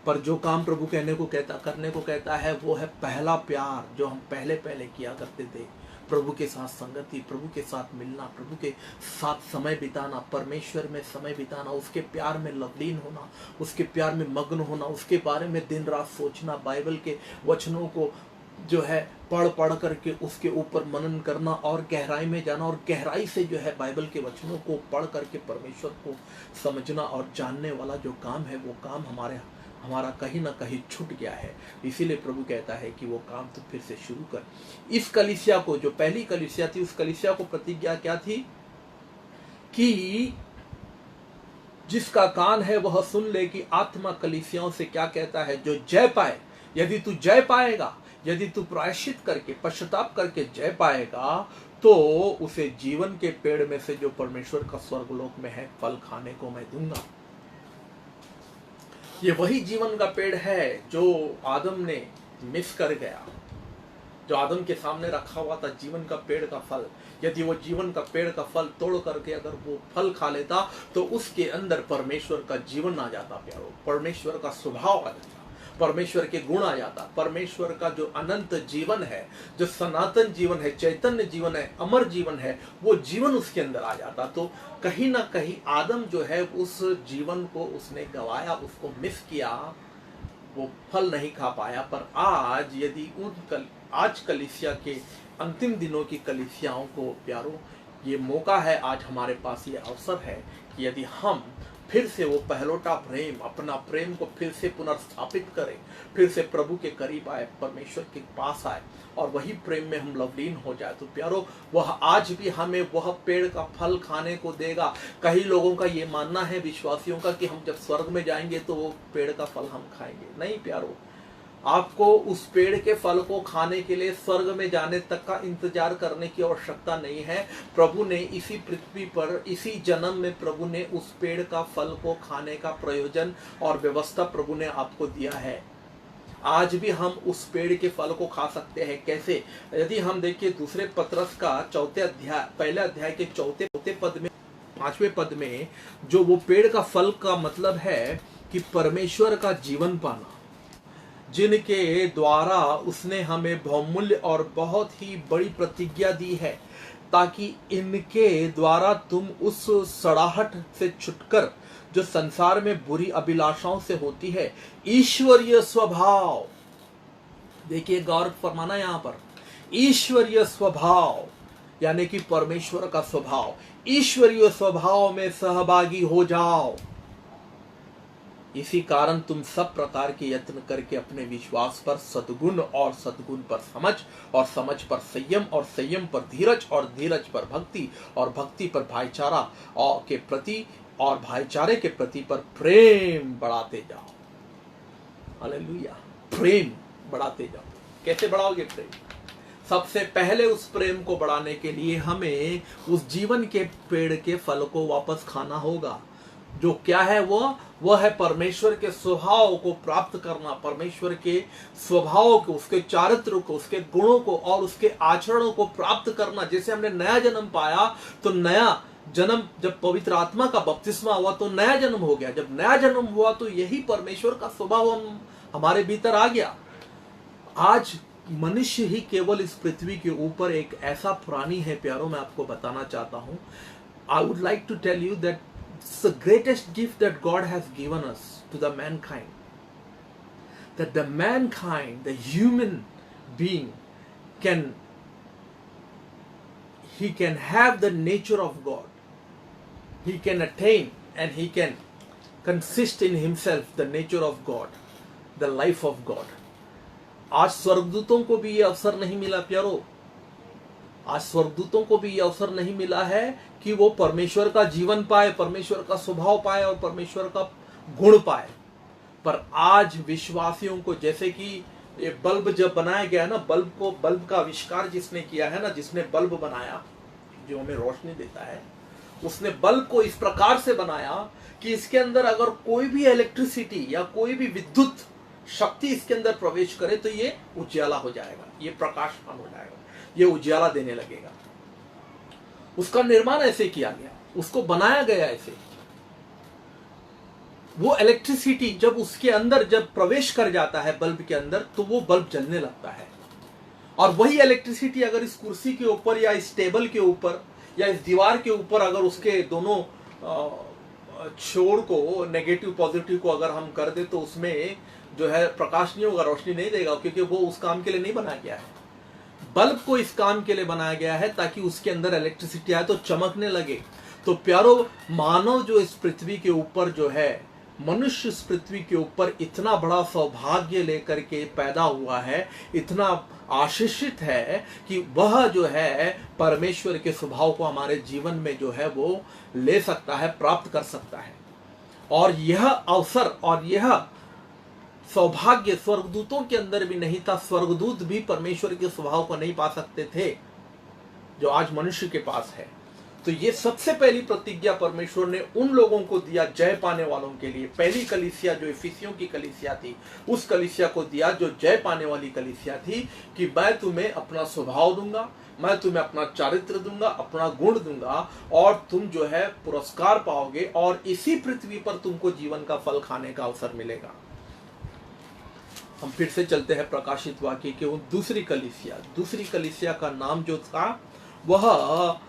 पर जो काम प्रभु करने को कहता है वो है पहला प्यार, जो हम पहले किया करते थे। प्रभु के साथ संगति, प्रभु के साथ मिलना, प्रभु के साथ समय बिताना, परमेश्वर में समय बिताना, उसके प्यार में लवलीन होना, उसके प्यार में मग्न होना, उसके बारे में दिन रात सोचना, बाइबल के वचनों को जो है पढ़ करके उसके ऊपर मनन करना, और गहराई में जाना, और गहराई से जो है बाइबल के वचनों को पढ़ करके परमेश्वर को समझना और जानने वाला जो काम है, वो काम हमारा कहीं ना कहीं छूट गया है। इसीलिए प्रभु कहता है कि वो काम तो फिर से शुरू कर। इस कलीसिया को, जो पहली कलीसिया थी, उस कलीसिया को प्रतिज्ञा क्या थी कि जिसका कान है वह सुन ले कि आत्मा कलीसियाओं से क्या कहता है। जो जय पाए, यदि तू जय पाएगा, यदि तू प्रायश्चित करके, पश्चाताप करके जय पाएगा, तो उसे जीवन के पेड़ में से जो परमेश्वर का स्वर्गलोक में है फल खाने को मैं दूंगा। ये वही जीवन का पेड़ है जो आदम ने मिस कर गया, जो आदम के सामने रखा हुआ था, जीवन का पेड़ का फल। यदि वो जीवन का पेड़ का फल तोड़ करके अगर वो फल खा लेता तो उसके अंदर परमेश्वर का जीवन आ जाता प्यारो, परमेश्वर का स्वभाव आ जाता, परमेश्वर के गुण आ जाता, परमेश्वर का जो अनंत जीवन है, जो सनातन जीवन है, चैतन्य जीवन है, अमर जीवन है, वो जीवन उसके अंदर आ जाता। तो कहीं ना कहीं आदम जो है उस जीवन को उसने गवाया, उसको मिस किया, वो फल नहीं खा पाया। पर आज यदि आज कलीसिया के अंतिम दिनों की कलीसियाओं को प्यारो, ये मौका है, आज हमारे पास ये अवसर है कि यदि हम फिर से वो पहलोटा प्रेम, अपना प्रेम को फिर से पुनर्स्थापित करें, फिर से प्रभु के करीब आए, परमेश्वर के पास आए और वही प्रेम में हम लवलीन हो जाए। तो प्यारो, वह आज भी हमें वह पेड़ का फल खाने को देगा। कई लोगों का ये मानना है, विश्वासियों का, कि हम जब स्वर्ग में जाएंगे तो वो पेड़ का फल हम खाएंगे। नहीं प्यारो, आपको उस पेड़ के फल को खाने के लिए स्वर्ग में जाने तक का इंतजार करने की आवश्यकता नहीं है। प्रभु ने इसी पृथ्वी पर, इसी जन्म में प्रभु ने उस पेड़ का फल को खाने का प्रयोजन और व्यवस्था प्रभु ने आपको दिया है। आज भी हम उस पेड़ के फल को खा सकते हैं। कैसे? यदि हम देखिए दूसरे पत्रस का पहले अध्याय के चौथे पद में, 5वें पद में, जो वो पेड़ का फल का मतलब है कि परमेश्वर का जीवन पाना, जिनके द्वारा उसने हमें बहुमूल्य और बहुत ही बड़ी प्रतिज्ञा दी है, ताकि इनके द्वारा तुम उस सड़ाहट से छुटकर, जो संसार में बुरी अभिलाषाओं से होती है, ईश्वरीय स्वभाव, देखिए गौर फरमाना यहां पर, ईश्वरीय स्वभाव यानी कि परमेश्वर का स्वभाव, ईश्वरीय स्वभाव में सहभागी हो जाओ। इसी कारण तुम सब प्रकार के यत्न करके अपने विश्वास पर सद्गुण और सद्गुण पर समझ और समझ पर संयम और संयम पर धीरज और धीरज पर भक्ति और भक्ति पर भाईचारा और के प्रति और भाईचारे के प्रति पर प्रेम बढ़ाते जाओ। हालेलुया, प्रेम बढ़ाते जाओ। कैसे बढ़ाओगे प्रेम? सबसे पहले उस प्रेम को बढ़ाने के लिए हमें उस जीवन के पेड़ के फल को वापस खाना होगा। जो क्या है? वह है परमेश्वर के स्वभाव को प्राप्त करना, परमेश्वर के स्वभाव को, उसके चारित्र को, उसके गुणों को और उसके आचरणों को प्राप्त करना। जैसे हमने नया जन्म पाया, तो नया जन्म, जब पवित्र आत्मा का बपतिस्मा हुआ तो नया जन्म हो गया। जब नया जन्म हुआ तो यही परमेश्वर का स्वभाव हमारे भीतर आ गया। आज मनुष्य ही केवल इस पृथ्वी के ऊपर एक ऐसा प्राणी है, प्यारों, मैं आपको बताना चाहता हूं। I would like to tell you that it's the greatest gift that God has given us to the mankind, that the mankind, the human being, he can have the nature of God. He can attain and he can consist in himself the nature of God, the life of God. आज स्वर्गदूतों को भी ये अवसर नहीं मिला प्यारो, आज स्वर्गदूतों को भी ये अवसर नहीं मिला है कि वो परमेश्वर का जीवन पाए, परमेश्वर का स्वभाव पाए और परमेश्वर का गुण पाए। पर आज विश्वासियों को, जैसे कि ये बल्ब जब बनाया गया ना, बल्ब का आविष्कार जिसने किया है ना, जिसने बल्ब बनाया जो हमें रोशनी देता है, उसने बल्ब को इस प्रकार से बनाया कि इसके अंदर अगर कोई भी इलेक्ट्रिसिटी या कोई भी विद्युत शक्ति इसके अंदर प्रवेश करे तो ये उजाला हो जाएगा, ये प्रकाशमान हो जाएगा, ये उजाला देने लगेगा। उसका निर्माण ऐसे किया गया, उसको बनाया गया ऐसे। वो इलेक्ट्रिसिटी जब उसके अंदर जब प्रवेश कर जाता है बल्ब के अंदर, तो वो बल्ब जलने लगता है। और वही इलेक्ट्रिसिटी अगर इस कुर्सी के ऊपर या इस टेबल के ऊपर या इस दीवार के ऊपर अगर उसके दोनों छोर को, नेगेटिव पॉजिटिव को अगर हम कर दे, तो उसमें जो है प्रकाश नहीं होगा, रोशनी नहीं देगा, क्योंकि वो उस काम के लिए नहीं बनाया गया है। बल्ब को इस काम के लिए बनाया गया है ताकि उसके अंदर इलेक्ट्रिसिटी आए तो चमकने लगे। तो प्यारो, मानव जो इस पृथ्वी के ऊपर जो है, मनुष्य इस पृथ्वी के ऊपर इतना बड़ा सौभाग्य लेकर के पैदा हुआ है, इतना आशीषित है कि वह जो है परमेश्वर के स्वभाव को हमारे जीवन में जो है वो ले सकता है, प्राप्त कर सकता है। और यह अवसर और यह सौभाग्य स्वर्गदूतों के अंदर भी नहीं था। स्वर्गदूत भी परमेश्वर के स्वभाव को नहीं पा सकते थे जो आज मनुष्य के पास है। तो ये सबसे पहली प्रतिज्ञा परमेश्वर ने उन लोगों को दिया जय पाने वालों के लिए। पहली कलीसिया जो इफिसियों की कलीसिया थी, उस कलीसिया को दिया जो जय पाने वाली कलीसिया थी, कि मैं तुम्हें अपना स्वभाव दूंगा, मैं तुम्हें अपना चारित्र दूंगा, अपना गुण दूंगा, और तुम जो है पुरस्कार पाओगे, और इसी पृथ्वी पर तुमको जीवन का फल खाने का अवसर मिलेगा। हम फिर से चलते हैं प्रकाशित वाक्य के उन दूसरी कलीसिया का नाम जो था वह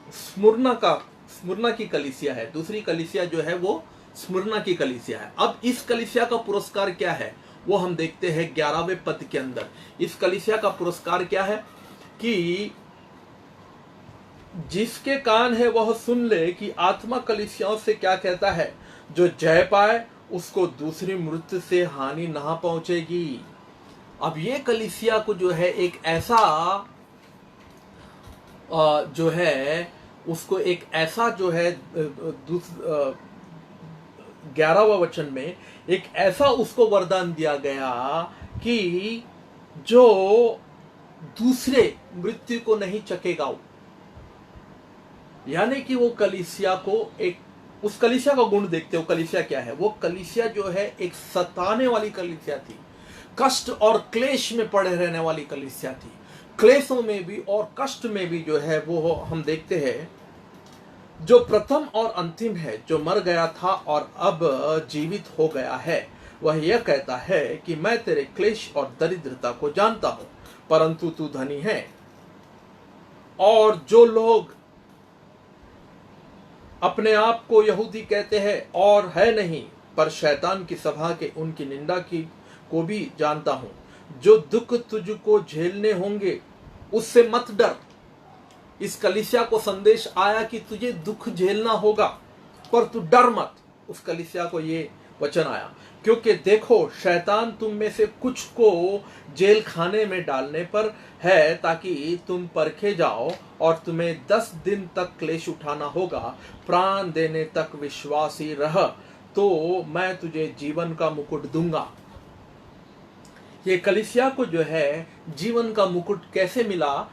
स्मुरना की कलीसिया है। दूसरी कलीसिया जो है वो स्मुरना की कलीसिया है। अब इस कलीसिया का पुरस्कार क्या है वो हम देखते हैं 11वें पद के अंदर। इस कलीसिया का पुरस्कार क्या है कि जिसके कान है वह सुन ले कि आत्मा कलीसियाओं से क्या कहता है। जो जय पाए उसको दूसरी मृत्यु से हानि ना पहुंचेगी। अब ये कलीसिया को जो है एक ऐसा जो है उसको एक ऐसा जो है 11वां वचन में एक ऐसा उसको वरदान दिया गया कि जो दूसरे मृत्यु को नहीं चखेगा। यानी कि वो कलीसिया को एक उस कलीसिया का गुण देखते हो। कलीसिया क्या है? वो कलीसिया जो है एक सताने वाली कलीसिया थी, कष्ट और क्लेश में पड़े रहने वाली कलीसिया थी। क्लेशों में भी और कष्ट में भी जो है वो हम देखते हैं जो प्रथम और अंतिम है, जो मर गया था और अब जीवित हो गया है, वह यह कहता है कि मैं तेरे क्लेश और दरिद्रता को जानता हूं, परंतु तू धनी है। और जो लोग अपने आप को यहूदी कहते हैं और है नहीं, पर शैतान की सभा के उनकी निंदा की को भी जानता हूं। जो दुख तुझको झेलने होंगे उससे मत डर। इस कलीसिया को संदेश आया कि तुझे दुख झेलना होगा, पर तू डर मत। उस कलीसिया को ये वचन आया, क्योंकि देखो शैतान तुम में से कुछ को जेल खाने में डालने पर है, ताकि तुम परखे जाओ, और तुम्हें 10 दिन तक क्लेश उठाना होगा। प्राण देने तक विश्वासी रह, तो मैं तुझे जीवन का मुकुट दूंगा। ये कलीसिया को जो है जीवन का मुकुट कैसे मिला?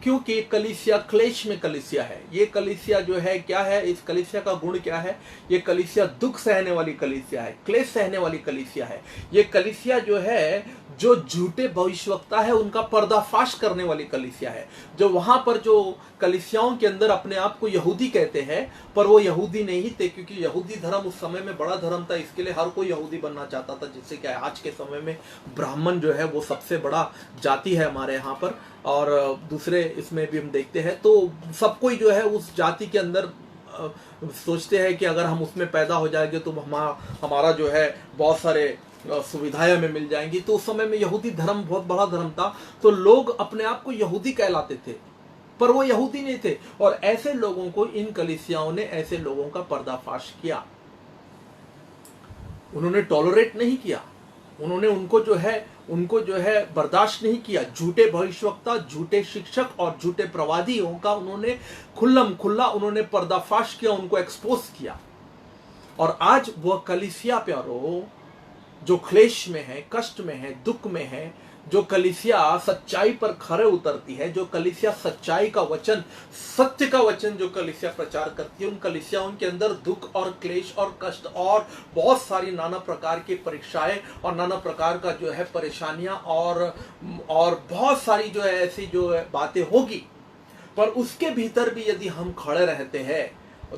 क्योंकि कलीसिया क्लेश में कलीसिया है। ये कलीसिया जो है क्या है? इस कलीसिया का गुण क्या है? ये कलीसिया दुख सहने वाली कलीसिया है, क्लेश सहने वाली कलीसिया है। ये कलीसिया जो है जो झूठे भविष्यवक्ता है उनका पर्दाफाश करने वाली कलीसिया है। जो वहां पर जो कलीसियाओं के अंदर अपने आप को यहूदी कहते हैं, पर वो यहूदी नहीं थे, क्योंकि यहूदी धर्म उस समय में बड़ा धर्म था। इसके लिए हर कोई यहूदी बनना चाहता था। जिससे क्या है, आज के समय में ब्राह्मण जो है वो सबसे बड़ा जाति है हमारे यहाँ पर, और दूसरे इसमें भी हम देखते हैं। तो सब कोई जो है उस जाति के अंदर सोचते हैं कि अगर हम उसमें पैदा हो जाएंगे तो हमारा जो है बहुत सारे सुविधाएं हमें मिल जाएंगी। तो उस समय में यहूदी धर्म बहुत बड़ा धर्म था। तो लोग अपने आप को यहूदी कहलाते थे, पर वो यहूदी नहीं थे। और ऐसे लोगों को इन कलीसियाओं ने ऐसे लोगों का पर्दाफाश किया। उन्होंने टॉलरेट नहीं किया, उन्होंने उनको जो है बर्दाश्त नहीं किया। झूठे भविष्यवक्ता, झूठे शिक्षक और झूठे प्रवादियों का उन्होंने खुल्लम खुल्ला उन्होंने पर्दाफाश किया, उनको एक्सपोज किया। और आज वह कलीसिया प्यारो जो क्लेश में है, कष्ट में है, दुख में है, जो कलीसिया सच्चाई पर खरे उतरती है, जो कलीसिया सच्चाई का वचन, सत्य का वचन जो कलीसिया प्रचार करती है, उन कलीसियाओं के अंदर दुख और क्लेश और कष्ट और बहुत सारी नाना प्रकार की परीक्षाएं और नाना प्रकार का जो है परेशानियां और बहुत सारी जो है ऐसी जो है बातें होगी। पर उसके भीतर भी यदि हम खड़े रहते हैं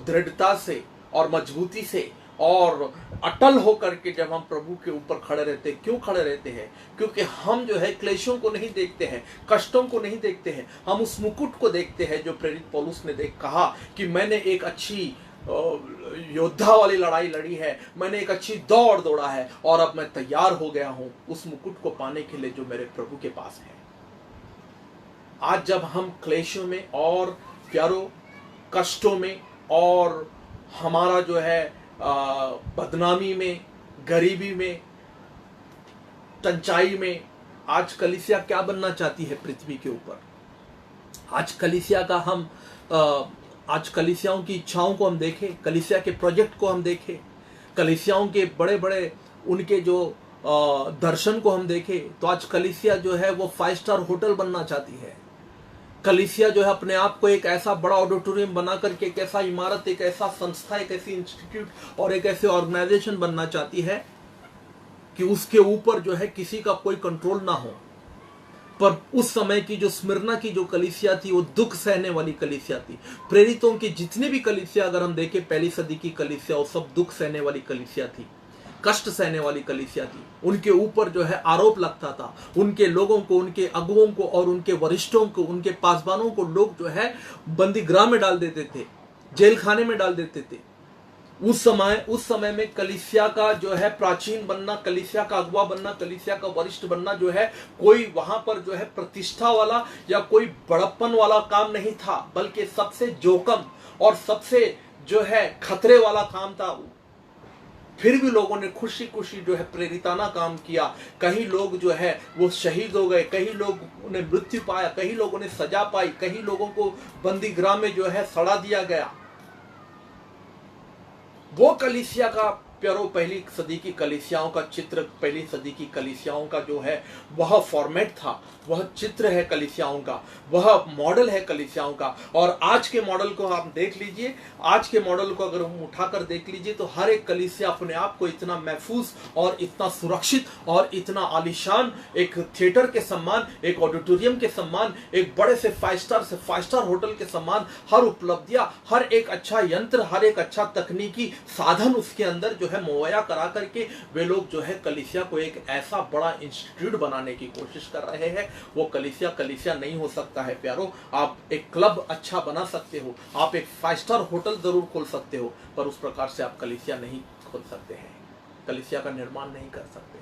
दृढ़ता से और मजबूती से और अटल होकर के, जब हम प्रभु के ऊपर खड़े रहते हैं, क्यों खड़े रहते हैं? क्योंकि हम जो है क्लेशों को नहीं देखते हैं, कष्टों को नहीं देखते हैं, हम उस मुकुट को देखते हैं जो प्रेरित पौलुस ने कहा कि मैंने एक अच्छी योद्धा वाली लड़ाई लड़ी है, मैंने एक अच्छी दौड़ दौड़ा है और अब मैं तैयार हो गया हूं उस मुकुट को पाने के लिए जो मेरे प्रभु के पास है। आज जब हम क्लेशों में और प्यारो कष्टों में और हमारा जो है बदनामी में, गरीबी में, टंचाई में, आज कलीसिया क्या बनना चाहती है पृथ्वी के ऊपर? आज कलीसिया का हम आज कलीसियाओं की इच्छाओं को हम देखें, कलीसिया के प्रोजेक्ट को हम देखें, कलीसियाओं के बड़े बड़े उनके जो दर्शन को हम देखें, तो आज कलीसिया जो है वो 5 स्टार होटल बनना चाहती है। कलीसिया जो है अपने आप को एक ऐसा बड़ा ऑडिटोरियम बना करके एक ऐसा इमारत, एक ऐसा संस्था, एक ऐसी इंस्टीट्यूट और एक ऐसे ऑर्गेनाइजेशन बनना चाहती है कि उसके ऊपर जो है किसी का कोई कंट्रोल ना हो। पर उस समय की जो स्मिरना की जो कलीसिया थी वो दुख सहने वाली कलीसिया थी। प्रेरितों की जितनी भी कलीसिया अगर हम देखें, पहली सदी की कलीसिया, वो सब दुख सहने वाली कलीसिया थी, कष्ट सहने वाली कलीसिया थी। उनके ऊपर जो है आरोप लगता था, उनके लोगों को, उनके अगुओं को और उनके वरिष्ठों को, उनके पासबानों को लोग जो है बंदीगृह में डाल देते थे, जेल खाने में डाल देते थे। उस समय में कलीसिया का जो है प्राचीन बनना, कलीसिया का अगुआ बनना, कलीसिया का वरिष्ठ बनना जो है कोई वहां पर जो है प्रतिष्ठा वाला या कोई बड़प्पन वाला काम नहीं था, बल्कि सबसे जोखिम और सबसे जो है खतरे वाला काम था। फिर भी लोगों ने खुशी खुशी जो है प्रेरिताना काम किया। कई लोग जो है वो शहीद हो गए, कई लोग ने मृत्यु पाया, कई लोगों ने सजा पाई, कई लोगों को बंदीगृह में जो है सड़ा दिया गया। वो कलीसिया का प्यारो, पहली सदी की कलीसियाओं का चित्र, पहली सदी की कलीसियाओं का जो है वह फॉर्मेट था, वह चित्र है कलीसियाओं का, वह मॉडल है कलीसियाओं का। और आज के मॉडल को आप देख लीजिए, आज के मॉडल को अगर हम उठाकर देख लीजिए तो हर एक कलीसिया अपने आप को इतना महफूज और इतना सुरक्षित और इतना आलीशान, एक थिएटर के सम्मान, एक ऑडिटोरियम के सम्मान, एक बड़े से 5 स्टार होटल के सम्मान, हर उपलब्धियां, हर एक अच्छा यंत्र, हर एक अच्छा तकनीकी साधन उसके अंदर जो है मुहैया करा करके वे लोग जो है कलीसिया को एक ऐसा बड़ा इंस्टीट्यूट बनाने की कोशिश कर रहे हैं। वो कलीसिया नहीं हो सकता है प्यारो। आप एक क्लब अच्छा बना सकते हो, आप एक 5 स्टार होटल जरूर खोल सकते हो, पर उस प्रकार से आप कलीसिया नहीं खोल सकते हैं, कलीसिया का निर्माण नहीं कर सकते।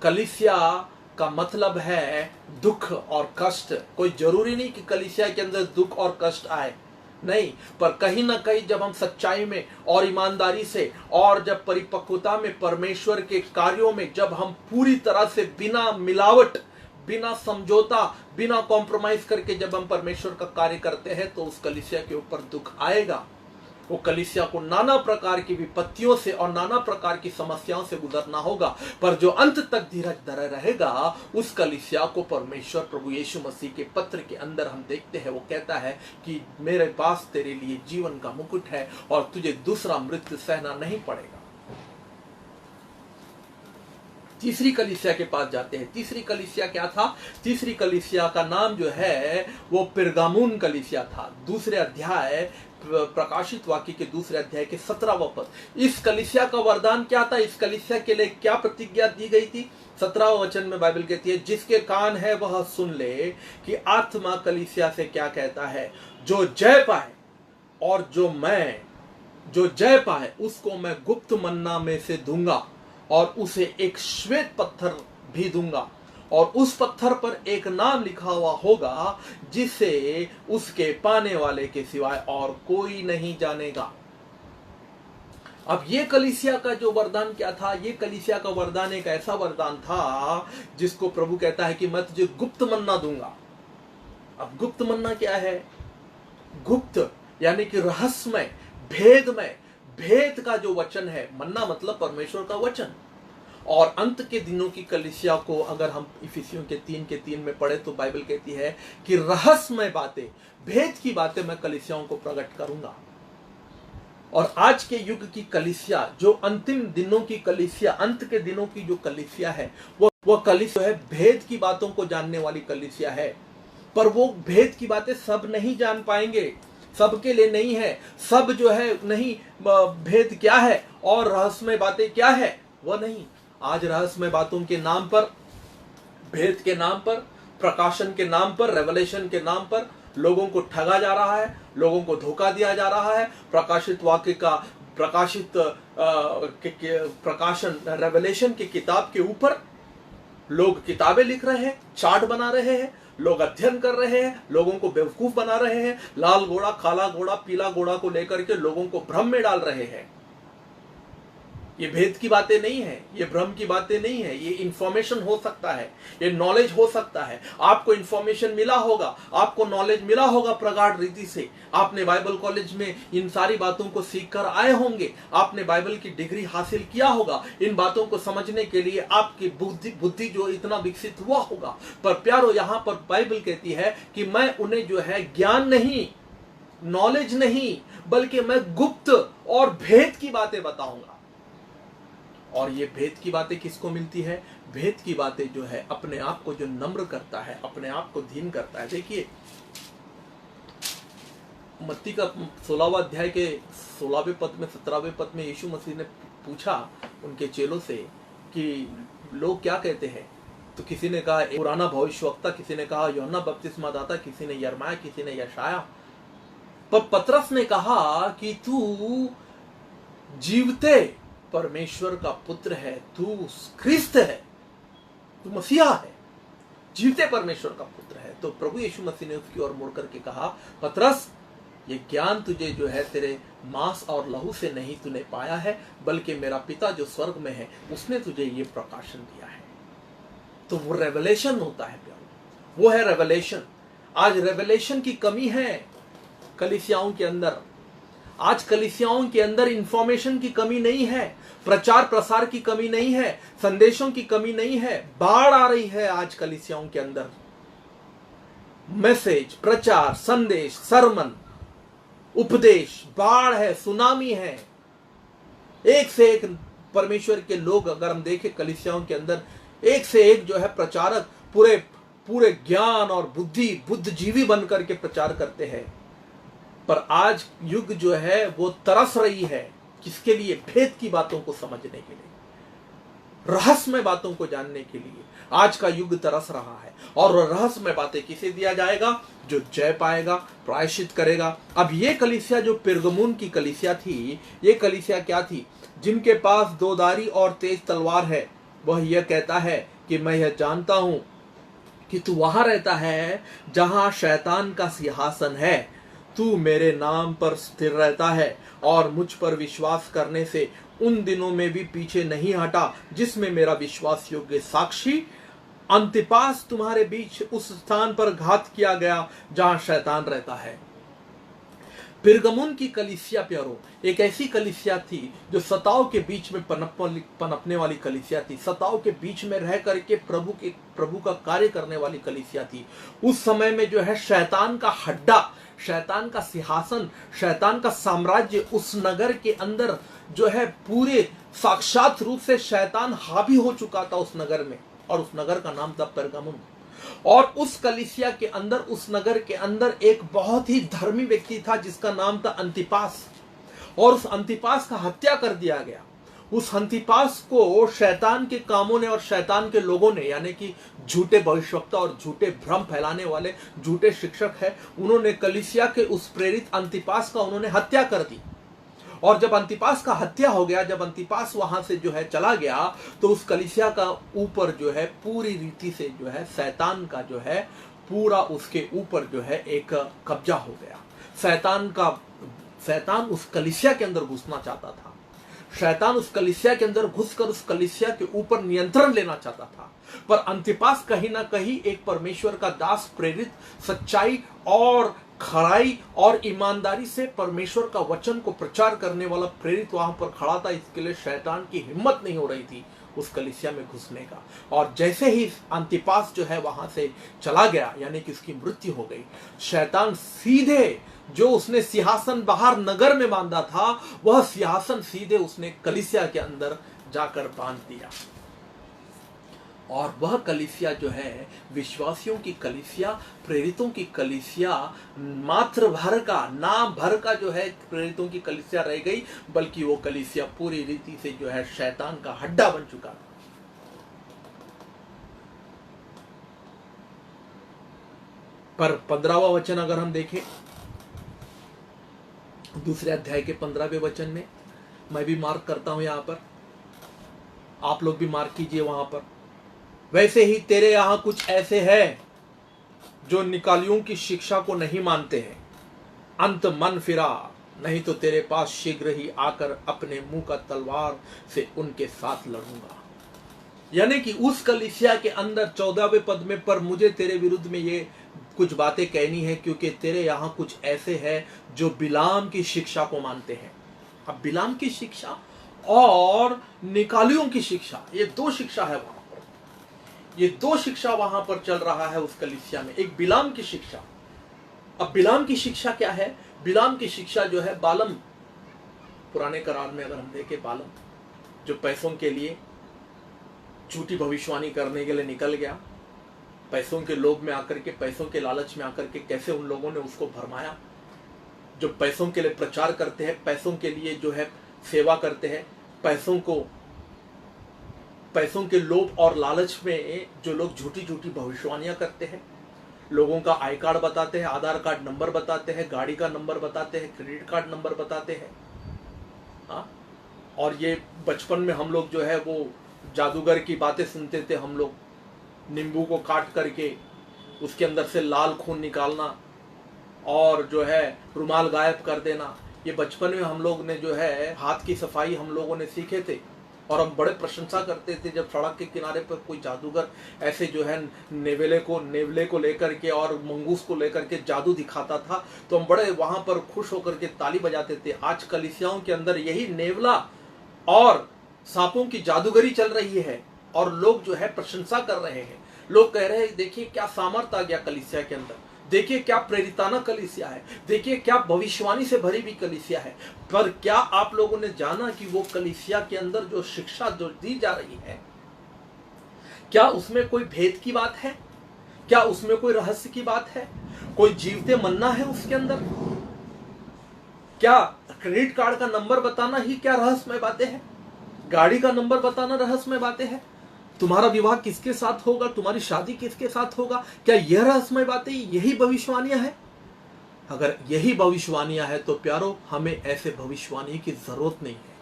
कलीसिया का मतलब है दुख और कष्ट। कोई जरूरी नहीं कि कलीसिया के अंदर दुख और कष्ट आए, नहीं, पर कहीं ना कहीं जब हम सच्चाई में और ईमानदारी से और जब परिपक्वता में परमेश्वर के कार्यों में जब हम पूरी तरह से बिना मिलावट, बिना समझौता, बिना कॉम्प्रोमाइज करके जब हम परमेश्वर का कार्य करते हैं तो उस कलीसिया के ऊपर दुख आएगा। वो कलीसिया को नाना प्रकार की विपत्तियों से और नाना प्रकार की समस्याओं से गुजरना होगा, पर जो अंत तक धीरज धरे रहेगा उस कलीसिया को परमेश्वर प्रभु यीशु मसीह के पत्र के अंदर हम देखते हैं, वो कहता है कि मेरे पास तेरे लिए जीवन का मुकुट है और तुझे दूसरा मृत्यु सहना नहीं पड़ेगा। तीसरी कलीसिया के पास जाते हैं। तीसरी कलीसिया क्या था? तीसरी कलीसिया का नाम जो है वो पिरगामुन कलीसिया था। दूसरे अध्याय, प्रकाशित वाक्य के दूसरे अध्याय के 17वां पद। इस कलीसिया का वरदान क्या था? इस कलीसिया के लिए क्या प्रतिज्ञा दी गई थी? 17वां वचन में बाइबल कहती है, जिसके कान है वह सुन ले कि आत्मा कलीसिया से क्या कहता है। जो जय पाए और जो जय पाए उसको मैं गुप्त मन्ना में से दूंगा और उसे एक श्वेत पत्थर भी दूंगा और उस पत्थर पर एक नाम लिखा हुआ होगा जिसे उसके पाने वाले के सिवाय और कोई नहीं जानेगा। अब ये कलीसिया का जो वरदान क्या था? ये कलीसिया का वरदान एक ऐसा वरदान था जिसको प्रभु कहता है कि मैं तुझे गुप्त मन्ना दूंगा। अब गुप्त मन्ना क्या है? गुप्त यानी कि रहस्यमय, भेदमय, भेद का जो वचन है। मन्ना मतलब परमेश्वर का वचन। और अंत के दिनों की कलीसिया को अगर हम इफिसियों के 3 में पढ़े तो बाइबल कहती है कि रहस्यमय बातें, भेद की बातें मैं कलीसियाओं को प्रकट करूंगा। और आज के युग की कलीसिया, जो अंतिम दिनों की कलीसिया, अंत के दिनों की जो कलीसिया है, वो कलीसिया है भेद की बातों को जानने वाली कलीसिया है। पर वो भेद की बातें सब नहीं जान पाएंगे, सबके लिए नहीं है। सब जो है नहीं, भेद क्या है और रहस्यमय बातें क्या है वह नहीं। आज रहस्यमय बातों के नाम पर, भेद के नाम पर, प्रकाशन के नाम पर, रेवलेशन के नाम पर लोगों को ठगा जा रहा है, लोगों को धोखा दिया जा रहा है। प्रकाशित वाक्य का प्रकाशन, रेवलेशन की किताब के ऊपर लोग किताबें लिख रहे हैं, चार्ट बना रहे हैं, लोग अध्ययन कर रहे हैं, लोगों को बेवकूफ बना रहे हैं, लाल घोड़ा, काला घोड़ा, पीला घोड़ा को लेकर के लोगों को भ्रम में डाल रहे हैं। ये भेद की बातें नहीं है, ये भ्रम की बातें नहीं है, ये इंफॉर्मेशन हो सकता है, ये नॉलेज हो सकता है। आपको इंफॉर्मेशन मिला होगा, आपको नॉलेज मिला होगा प्रगाढ़ रीति से। आपने बाइबल कॉलेज में इन सारी बातों को सीख कर आए होंगे, आपने बाइबल की डिग्री हासिल किया होगा। इन बातों को समझने के लिए आपकी बुद्धि जो इतना विकसित हुआ होगा। पर प्यारो, यहां पर बाइबल कहती है कि मैं उन्हें जो है ज्ञान नहीं, नॉलेज नहीं, बल्कि मैं गुप्त और भेद की बातें बताऊंगा। और ये भेद की बातें किसको मिलती है? भेद की बातें जो है अपने आप को जो नम्र करता है, अपने आप को दीन करता है। देखिए मत्ती का 16वां अध्याय के 16वें पद में, 17वें पद में यीशु मसीह ने पूछा उनके चेलों से कि लोग क्या कहते हैं? तो किसी ने कहा पुराना भविष्यवक्ता, किसी ने कहा यूहन्ना बपतिस्मा दाता, किसी ने यिर्मयाह, किसी ने यशायाह। पर पतरस ने कहा कि तू जीवते परमेश्वर का पुत्र है, तू ख्रिस्त है, तू मसीहा है, जीवते परमेश्वर का पुत्र है। तो प्रभु यीशु मसीह ने उसकी ओर मुड़ करके कहा, पतरस ये ज्ञान तुझे जो है तेरे मांस और लहू से नहीं तूने पाया है, बल्कि मेरा पिता जो स्वर्ग में है उसने तुझे ये प्रकाशन दिया है। तो वो रेवलेशन होता है प्यारो, वो है रेवलेशन। आज रेवलेशन की कमी है कलीसियाओं के अंदर। आज कलीसियाओं के अंदर इंफॉर्मेशन की कमी नहीं है, प्रचार प्रसार की कमी नहीं है, संदेशों की कमी नहीं है। बाढ़ आ रही है आज कलीसियाओं के अंदर। मैसेज, प्रचार, संदेश, सरमन, उपदेश, बाढ़ है, सुनामी है। एक से एक परमेश्वर के लोग अगर हम देखें कलीसियाओं के अंदर, एक से एक जो है प्रचारक पूरे पूरे ज्ञान और बुद्धिजीवी बनकर के प्रचार करते हैं। पर आज युग जो है वो तरस रही है किसके लिए? भेद की बातों को समझने के लिए, रहस्यमय बातों को जानने के लिए आज का युग तरस रहा है। और रहस्यमय बातें किसे दिया जाएगा? जो जय पाएगा, प्रायश्चित करेगा। अब ये कलीसिया जो पिरगमुन की कलीसिया थी, ये कलीसिया क्या थी? जिनके पास दोधारी और तेज तलवार है। वह यह कहता है कि मैं यह जानता हूं कि तू वहां रहता है जहां शैतान का सिंहासन है। तू मेरे नाम पर स्थिर रहता है और मुझ पर विश्वास करने से उन दिनों में भी पीछे नहीं हटा जिसमें मेरा विश्वास योग्य साक्षी अंतिपास तुम्हारे बीच उस स्थान पर घात किया गया जहां शैतान रहता है। पिरगमुन की कलीसिया प्यारो एक ऐसी कलीसिया थी जो सताव के बीच में पनपने वाली कलीसिया थी। सताव के बीच में रह करके प्रभु का कार्य करने वाली कलीसिया थी। उस समय में जो है शैतान का हड्डा, शैतान का सिंहासन, शैतान का साम्राज्य उस नगर के अंदर जो है पूरे साक्षात रूप से शैतान हावी हो चुका था उस नगर में। और उस नगर का नाम था पिरगमुन। और उस कलीसिया के अंदर, उस नगर के अंदर एक बहुत ही धर्मी व्यक्ति था जिसका नाम था अंतिपास। और उस अंतिपास का हत्या कर दिया गया। उस अंतिपास को शैतान के कामों ने और शैतान के लोगों ने, यानी कि झूठे भविष्यवक्ता और झूठे भ्रम फैलाने वाले झूठे शिक्षक है, उन्होंने कलीसिया के उस प्रेरित अंतिपास का उन्होंने हत्या कर दी। और जब अंतिपास का हत्या हो गया, जब अंतिपास वहां से जो है चला गया, तो उस कलीसिया का ऊपर जो है पूरी रीति से जो है शैतान का जो है पूरा उसके ऊपर जो है एक कब्जा हो गया। शैतान उस कलीसिया के अंदर घुसना चाहता था। शैतान उस कलीसिया के अंदर घुसकर उस कलीसिया के ऊपर नियंत्रण लेना चाहता था। पर अंतिपास कहीं ना कहीं एक परमेश्वर का दास, प्रेरित, सच्चाई और खराई और ईमानदारी से परमेश्वर का वचन को प्रचार करने वाला प्रेरित वहां पर खड़ा था। इसके लिए शैतान की हिम्मत नहीं हो रही थी उस कलीसिया में घुसने का। और जैसे ही अंतिपास जो है वहां से चला गया, यानी कि उसकी मृत्यु हो गई, शैतान सीधे जो उसने सिंहासन बाहर नगर में बांधा था, वह सिंहासन सीधे उसने कलीसिया के अंदर जाकर बांध दिया। और वह कलीसिया जो है विश्वासियों की कलीसिया, प्रेरितों की कलीसिया मात्र भर का, नाम भर का जो है प्रेरितों की कलीसिया रह गई, बल्कि वो कलीसिया पूरी रीति से जो है शैतान का हड्डा बन चुका। पर 15वां वचन अगर हम देखें, दूसरे अध्याय के 15वें वचन में, मैं भी मार्क करता हूं यहां पर, आप लोग भी मार्क कीजिए वहां पर। वैसे ही तेरे यहां कुछ ऐसे हैं जो निकालियों की शिक्षा को नहीं मानते हैं। अंत मन फिरा, नहीं तो तेरे पास शीघ्र ही आकर अपने मुंह का तलवार से उनके साथ लड़ूंगा। यानी कि उस कलीसिया के अंदर 14वें पद में, पर मुझे तेरे विरुद्ध में ये कुछ बातें कहनी है, क्योंकि तेरे यहां कुछ ऐसे हैं जो बिलाम की शिक्षा को मानते हैं। अब बिलाम की शिक्षा और निकालियों की शिक्षा, ये दो शिक्षा है वहां पर, ये दो शिक्षा वहां पर चल रहा है उस कलीसिया में। एक बिलाम की शिक्षा। अब बिलाम की शिक्षा क्या है? बिलाम की शिक्षा जो है बालम, पुराने करार में अगर हम देखें, बालम जो पैसों के लिए झूठी भविष्यवाणी करने के लिए निकल गया, पैसों के लोभ में आकर के, पैसों के लालच में आकर के कैसे उन लोगों ने उसको भरमाया। जो पैसों के लिए प्रचार करते हैं, पैसों के लिए जो है सेवा करते हैं, पैसों के लोभ और लालच में जो लोग झूठी झूठी भविष्यवाणियां करते हैं, लोगों का आई कार्ड बताते हैं, आधार कार्ड नंबर बताते हैं, गाड़ी का नंबर बताते हैं, क्रेडिट कार्ड नंबर बताते हैं। हाँ, और ये बचपन में हम लोग जो है वो जादूगर की बातें सुनते थे। हम लोग नींबू को काट करके उसके अंदर से लाल खून निकालना और जो है रुमाल गायब कर देना, ये बचपन में हम लोग ने जो है हाथ की सफाई हम लोगों ने सीखे थे और हम बड़े प्रशंसा करते थे जब सड़क के किनारे पर कोई जादूगर ऐसे जो है नेवले को लेकर के और मंगूस को लेकर के जादू दिखाता था तो हम बड़े वहां पर खुश होकर के ताली बजाते थे। आज कलीसियाओं के अंदर यही नेवला और सांपों की जादूगरी चल रही है और लोग जो है प्रशंसा कर रहे हैं। लोग कह रहे हैं देखिए क्या सामर्थ्य आ गया कलीसिया के अंदर, देखिए क्या प्रेरिताना कलीसिया है, देखिए क्या भविष्यवाणी से भरी हुई कलीसिया है। पर क्या आप लोगों ने जाना कि वो कलीसिया के अंदर जो शिक्षा जो दी जा रही है, क्या उसमें कोई भेद की बात है? क्या उसमें कोई रहस्य की बात है? कोई जीवते मन्ना है उसके अंदर? क्या क्रेडिट कार्ड का नंबर बताना ही क्या रहस्यमय बातें हैं? गाड़ी का नंबर बताना रहस्यमय बातें हैं? तुम्हारा विवाह किसके साथ होगा, तुम्हारी शादी किसके साथ होगा, क्या यह रहस्यमय बातें, यही भविष्यवाणियां हैं? अगर यही भविष्यवाणियां हैं तो प्यारो हमें ऐसे भविष्यवाणी की जरूरत नहीं है,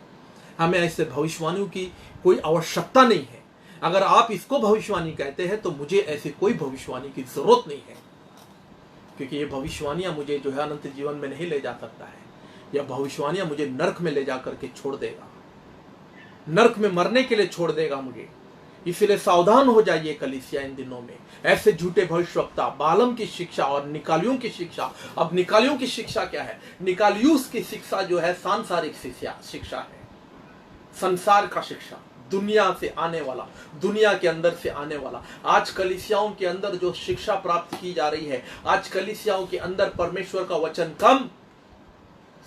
हमें ऐसे भविष्यवाणियों की कोई आवश्यकता नहीं है। अगर आप इसको भविष्यवाणी कहते हैं तो मुझे ऐसी कोई भविष्यवाणी की जरूरत नहीं है, क्योंकि ये भविष्यवाणियां मुझे जो है अनंत जीवन में नहीं ले जा सकता है। यह भविष्यवाणियां मुझे नरक में ले जा करके छोड़ देगा, नरक में मरने के लिए छोड़ देगा मुझे। इसलिए सावधान हो जाइए कलीसिया इन दिनों में ऐसे झूठे भविष्यवक्ता, बालम की शिक्षा और निकालियों की शिक्षा। अब निकालियों की शिक्षा क्या है? निकालियूस की शिक्षा जो है सांसारिक शिक्षा है, संसार का शिक्षा, दुनिया से आने वाला, दुनिया के अंदर से आने वाला। आज कलीसियाओं के अंदर जो शिक्षा प्राप्त की जा रही है, आज कलीसियाओं के अंदर परमेश्वर का वचन कम,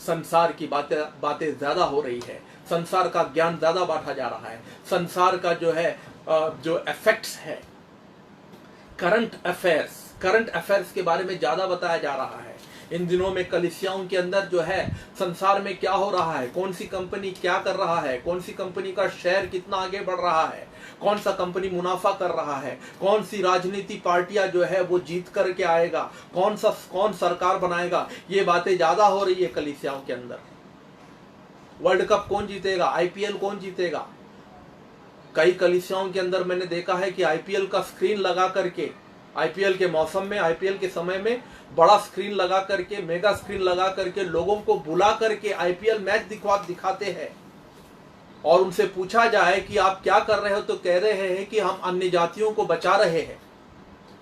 संसार की बातें ज्यादा हो रही है, संसार का ज्ञान ज्यादा बांटा जा रहा है, संसार का जो है जो इफेक्ट्स है, करंट अफेयर्स के बारे में ज्यादा बताया जा रहा है। इन दिनों में कलीसियाओं के अंदर जो है संसार में क्या हो रहा है, कौन सी कंपनी क्या कर रहा है, कौन सी कंपनी का शेयर कितना आगे बढ़ रहा है, कौन सा कंपनी मुनाफा कर रहा है, कौन सी राजनीति पार्टियां जो है वो जीत करके आएगा, कौन सरकार बनाएगा, ये बातें ज्यादा हो रही है कलीसियाओं के अंदर। वर्ल्ड कप कौन जीतेगा, आईपीएल कौन जीतेगा। कई कलीसियाओं के अंदर मैंने देखा है कि आईपीएल का स्क्रीन लगा करके, आईपीएल के मौसम में, आईपीएल के समय में बड़ा स्क्रीन लगा करके, मेगा स्क्रीन लगा करके लोगों को बुला करके आईपीएल मैच दिखाते हैं और उनसे पूछा जाए कि आप क्या कर रहे हो तो कह रहे हैं कि हम अन्य जातियों को बचा रहे हैं,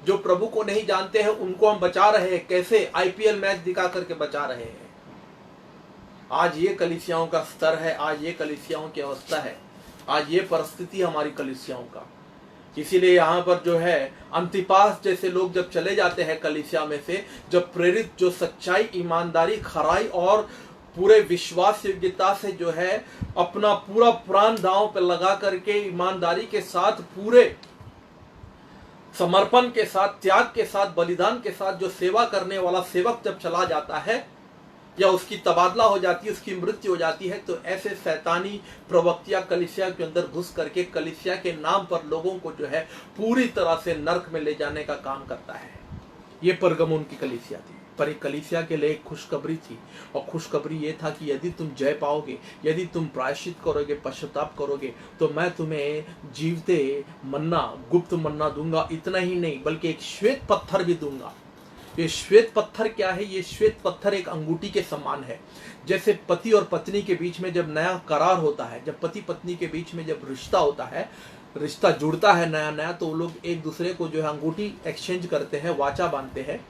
जो प्रभु को नहीं जानते हैं उनको हम बचा रहे हैं। कैसे? आईपीएल मैच दिखा करके बचा रहे हैं। आज ये कलीसियाओं का स्तर है, आज ये कलीसियाओं की अवस्था है, आज ये परिस्थिति हमारी कलीसियाओं का। इसीलिए यहाँ पर जो है अंतिपास जैसे लोग जब चले जाते हैं कलीसिया में से, जब प्रेरित जो सच्चाई, ईमानदारी, खराई और पूरे विश्वास योग्यता से जो है अपना पूरा प्राण दांव पे लगा करके ईमानदारी के साथ, पूरे समर्पण के साथ, त्याग के साथ, बलिदान के साथ जो सेवा करने वाला सेवक जब चला जाता है या उसकी तबादला हो जाती है, उसकी मृत्यु हो जाती है, तो ऐसे शैतानी प्रवक्तियां कलीसिया के अंदर घुस करके कलीसिया के नाम पर लोगों को जो है पूरी तरह से नरक में ले जाने का काम करता है। ये परगमुन की कलीसिया थी, पर एक कलीसिया के लिए एक खुशखबरी थी, और खुशखबरी ये था कि यदि तुम जय पाओगे, यदि तुम प्रायश्चित करोगे, पश्चाताप करोगे, तो मैं तुम्हें जीवते मन्ना, गुप्त मन्ना दूंगा। इतना ही नहीं बल्कि एक श्वेत पत्थर भी दूंगा। ये श्वेत पत्थर क्या है? ये श्वेत पत्थर एक अंगूठी के समान है। जैसे पति और पत्नी के बीच में जब नया करार होता है, जब पति पत्नी के बीच में जब रिश्ता होता है, रिश्ता जुड़ता है नया नया, तो वो लोग एक दूसरे को जो है अंगूठी एक्सचेंज करते हैं, वाचा बांधते हैं,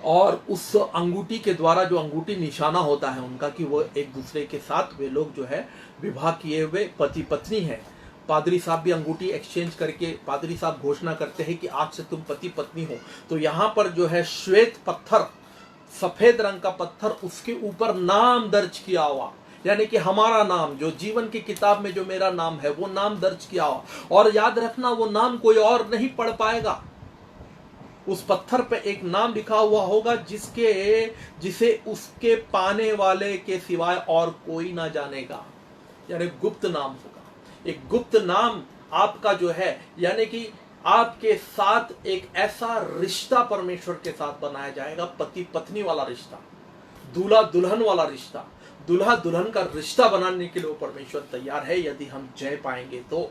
और उस अंगूठी के द्वारा जो अंगूठी निशाना होता है उनका कि वो एक दूसरे के साथ वे लोग जो है विवाह किए हुए पति पत्नी है। पादरी साहब भी अंगूठी एक्सचेंज करके पादरी साहब घोषणा करते हैं कि आज से तुम पति पत्नी हो। तो यहाँ पर जो है श्वेत पत्थर, सफेद रंग का पत्थर, उसके ऊपर नाम दर्ज किया हुआ, यानी कि हमारा नाम, जो जीवन की किताब में जो मेरा नाम है वो नाम दर्ज किया हुआ। और याद रखना वो नाम कोई और नहीं पढ़ पाएगा। उस पत्थर पे एक नाम लिखा हुआ होगा जिसे उसके पाने वाले के सिवाय और कोई ना जानेगा, यानी गुप्त नाम होगा। एक गुप्त नाम आपका जो है, यानी कि आपके साथ एक ऐसा रिश्ता परमेश्वर के साथ बनाया जाएगा, पति पत्नी वाला रिश्ता, दूल्हा दुल्हन वाला रिश्ता, दूल्हा दुल्हन का रिश्ता बनाने के लिए वो परमेश्वर तैयार है, यदि हम जय पाएंगे तो।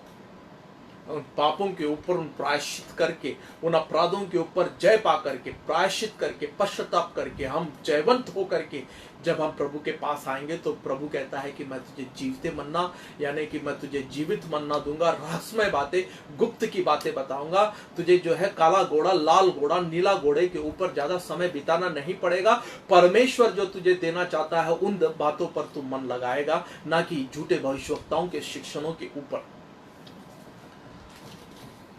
उन पापों के ऊपर उन प्रायश्चित करके, उन अपराधों के ऊपर जय पा करके, प्रायश्चित करके, पश्चाताप करके, हम जयवंत हो करके जब हम प्रभु के पास आएंगे तो प्रभु कहता है कि मैं तुझे जीवते मन्ना, यानी कि मैं तुझे जीवित मन्ना दूंगा, रहस्यमय बातें, गुप्त की बातें बताऊंगा तुझे। जो है काला घोड़ा, लाल घोड़ा, नीला घोड़े के ऊपर ज्यादा समय बिताना नहीं पड़ेगा। परमेश्वर जो तुझे देना चाहता है उन बातों पर तू मन लगाएगा, ना कि झूठे भविष्यवक्ताओं के शिक्षणों के ऊपर।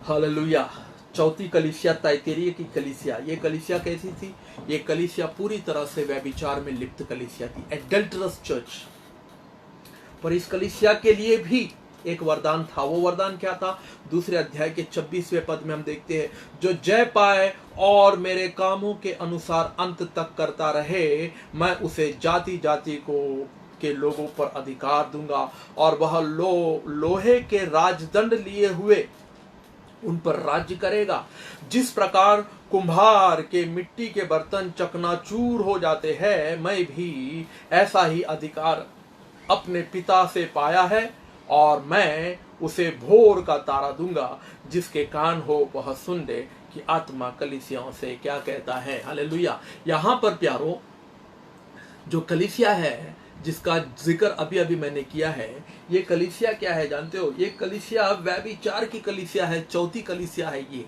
हालेलुया। चौथी कलीसिया ताइतेरिया की कलीसिया। ये कलीसिया कैसी थी? ये कलीसिया पूरी तरह से व्यभिचार में लिप्त कलीसिया थी, एडल्टरस चर्च। पर इस कलीसिया के लिए भी एक वरदान था। वो वरदान क्या था? दूसरे अध्याय के 26वें पद में हम देखते हैं, जो जय पाए और मेरे कामों के अनुसार अंत तक करता रहे, मैं उसे जाति जाति के लोगों पर अधिकार दूंगा और वह लोहे के राजदंड लिए हुए उन पर राज्य करेगा। जिस प्रकार कुम्हार के मिट्टी के बर्तन चकनाचूर हो जाते हैं, मैं भी ऐसा ही अधिकार अपने पिता से पाया है और मैं उसे भोर का तारा दूंगा। जिसके कान हो वह सुन ले कि आत्मा कलीसियाओं से क्या कहता है। हालेलुया। यहाँ पर प्यारो जो कलीसिया है जिसका जिक्र अभी अभी मैंने किया है, ये कलीसिया क्या है जानते हो? ये कलीसिया व्यभिचार की कलीसिया है, चौथी कलीसिया है। ये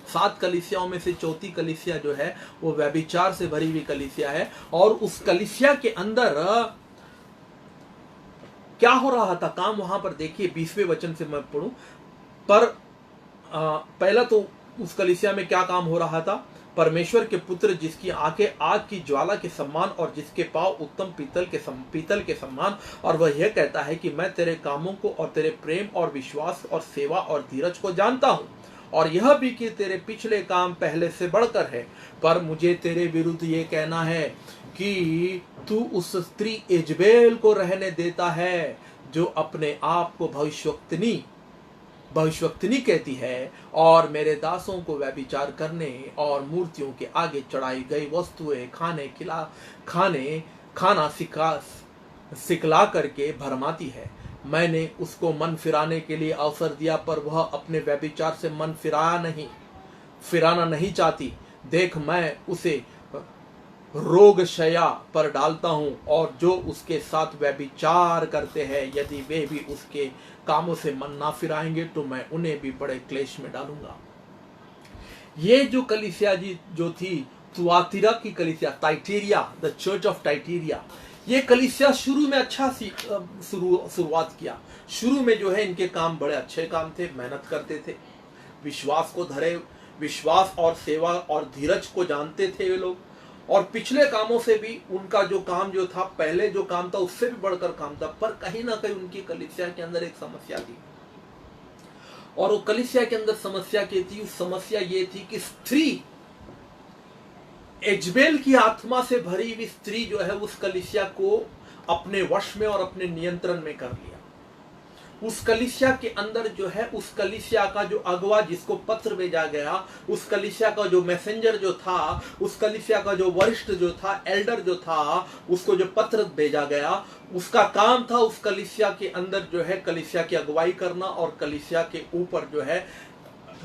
7 कलीसियाओं में से चौथी कलीसिया जो है वो व्यभिचार से भरी हुई कलीसिया है। और उस कलीसिया के अंदर क्या हो रहा था काम, वहां पर देखिए 20वें वचन से मैं पढ़ूं। पर पहला तो उस कलीसिया में क्या काम हो रहा था? परमेश्वर के पुत्र जिसकी आंखें आग की ज्वाला के समान और जिसके पांव उत्तम पीतल के समान, और वह यह कहता है कि मैं तेरे कामों को और तेरे प्रेम और विश्वास और सेवा और धीरज को जानता हूं, और यह भी कि तेरे पिछले काम पहले से बढ़कर है। पर मुझे तेरे विरुद्ध ये कहना है कि तू उस स्त्री इजबेल को रहने देता है जो अपने आप को भविष्यवक्तिनी कहती है और मेरे दासों को व्यभिचार करने और मूर्तियों के आगे चढ़ाई गई वस्तुएं खाना सिखला करके भरमाती है। मैंने उसको मन फिराने के लिए अवसर दिया, पर वह अपने व्यभिचार से मन फिराना नहीं चाहती। देख, मैं उसे रोगशया पर डालता हूं, और जो उसके साथ व्यभिचार करते हैं यदि वे भी उसके कामों से मन ना फिराएंगे तो मैं उन्हें भी बड़े क्लेश में डालूंगा। ये जो कलीसिया जी जो थी तुआतिरा की कलीसिया, टाइटेरिया, द चर्च ऑफ टाइटेरिया, ये कलीसिया शुरू में अच्छा शुरुआत किया। शुरू में जो है इनके काम बड़े अच्छे काम थे, मेहनत करते थे, विश्वास को धरे, विश्वास और सेवा और धीरज को जानते थे ये लोग। और पिछले कामों से भी उनका जो काम जो था, पहले जो काम था उससे भी बढ़कर काम था। पर कहीं ना कहीं उनकी कलीसिया के अंदर एक समस्या थी, और वो कलीसिया के अंदर समस्या क्या थी? समस्या ये थी कि स्त्री, इजबेल की आत्मा से भरी हुई स्त्री जो है उस कलीसिया को अपने वश में और अपने नियंत्रण में कर लिया। उस कलीसिया के अंदर जो है, उस कलीसिया का जो अगवा जिसको पत्र भेजा गया, उस कलीसिया का जो मैसेंजर जो था, उस कलीसिया का जो वरिष्ठ जो था, एल्डर जो था, उसको जो पत्र भेजा गया, उसका काम था उस कलीसिया के अंदर जो है कलीसिया की अगुवाई करना और कलीसिया के ऊपर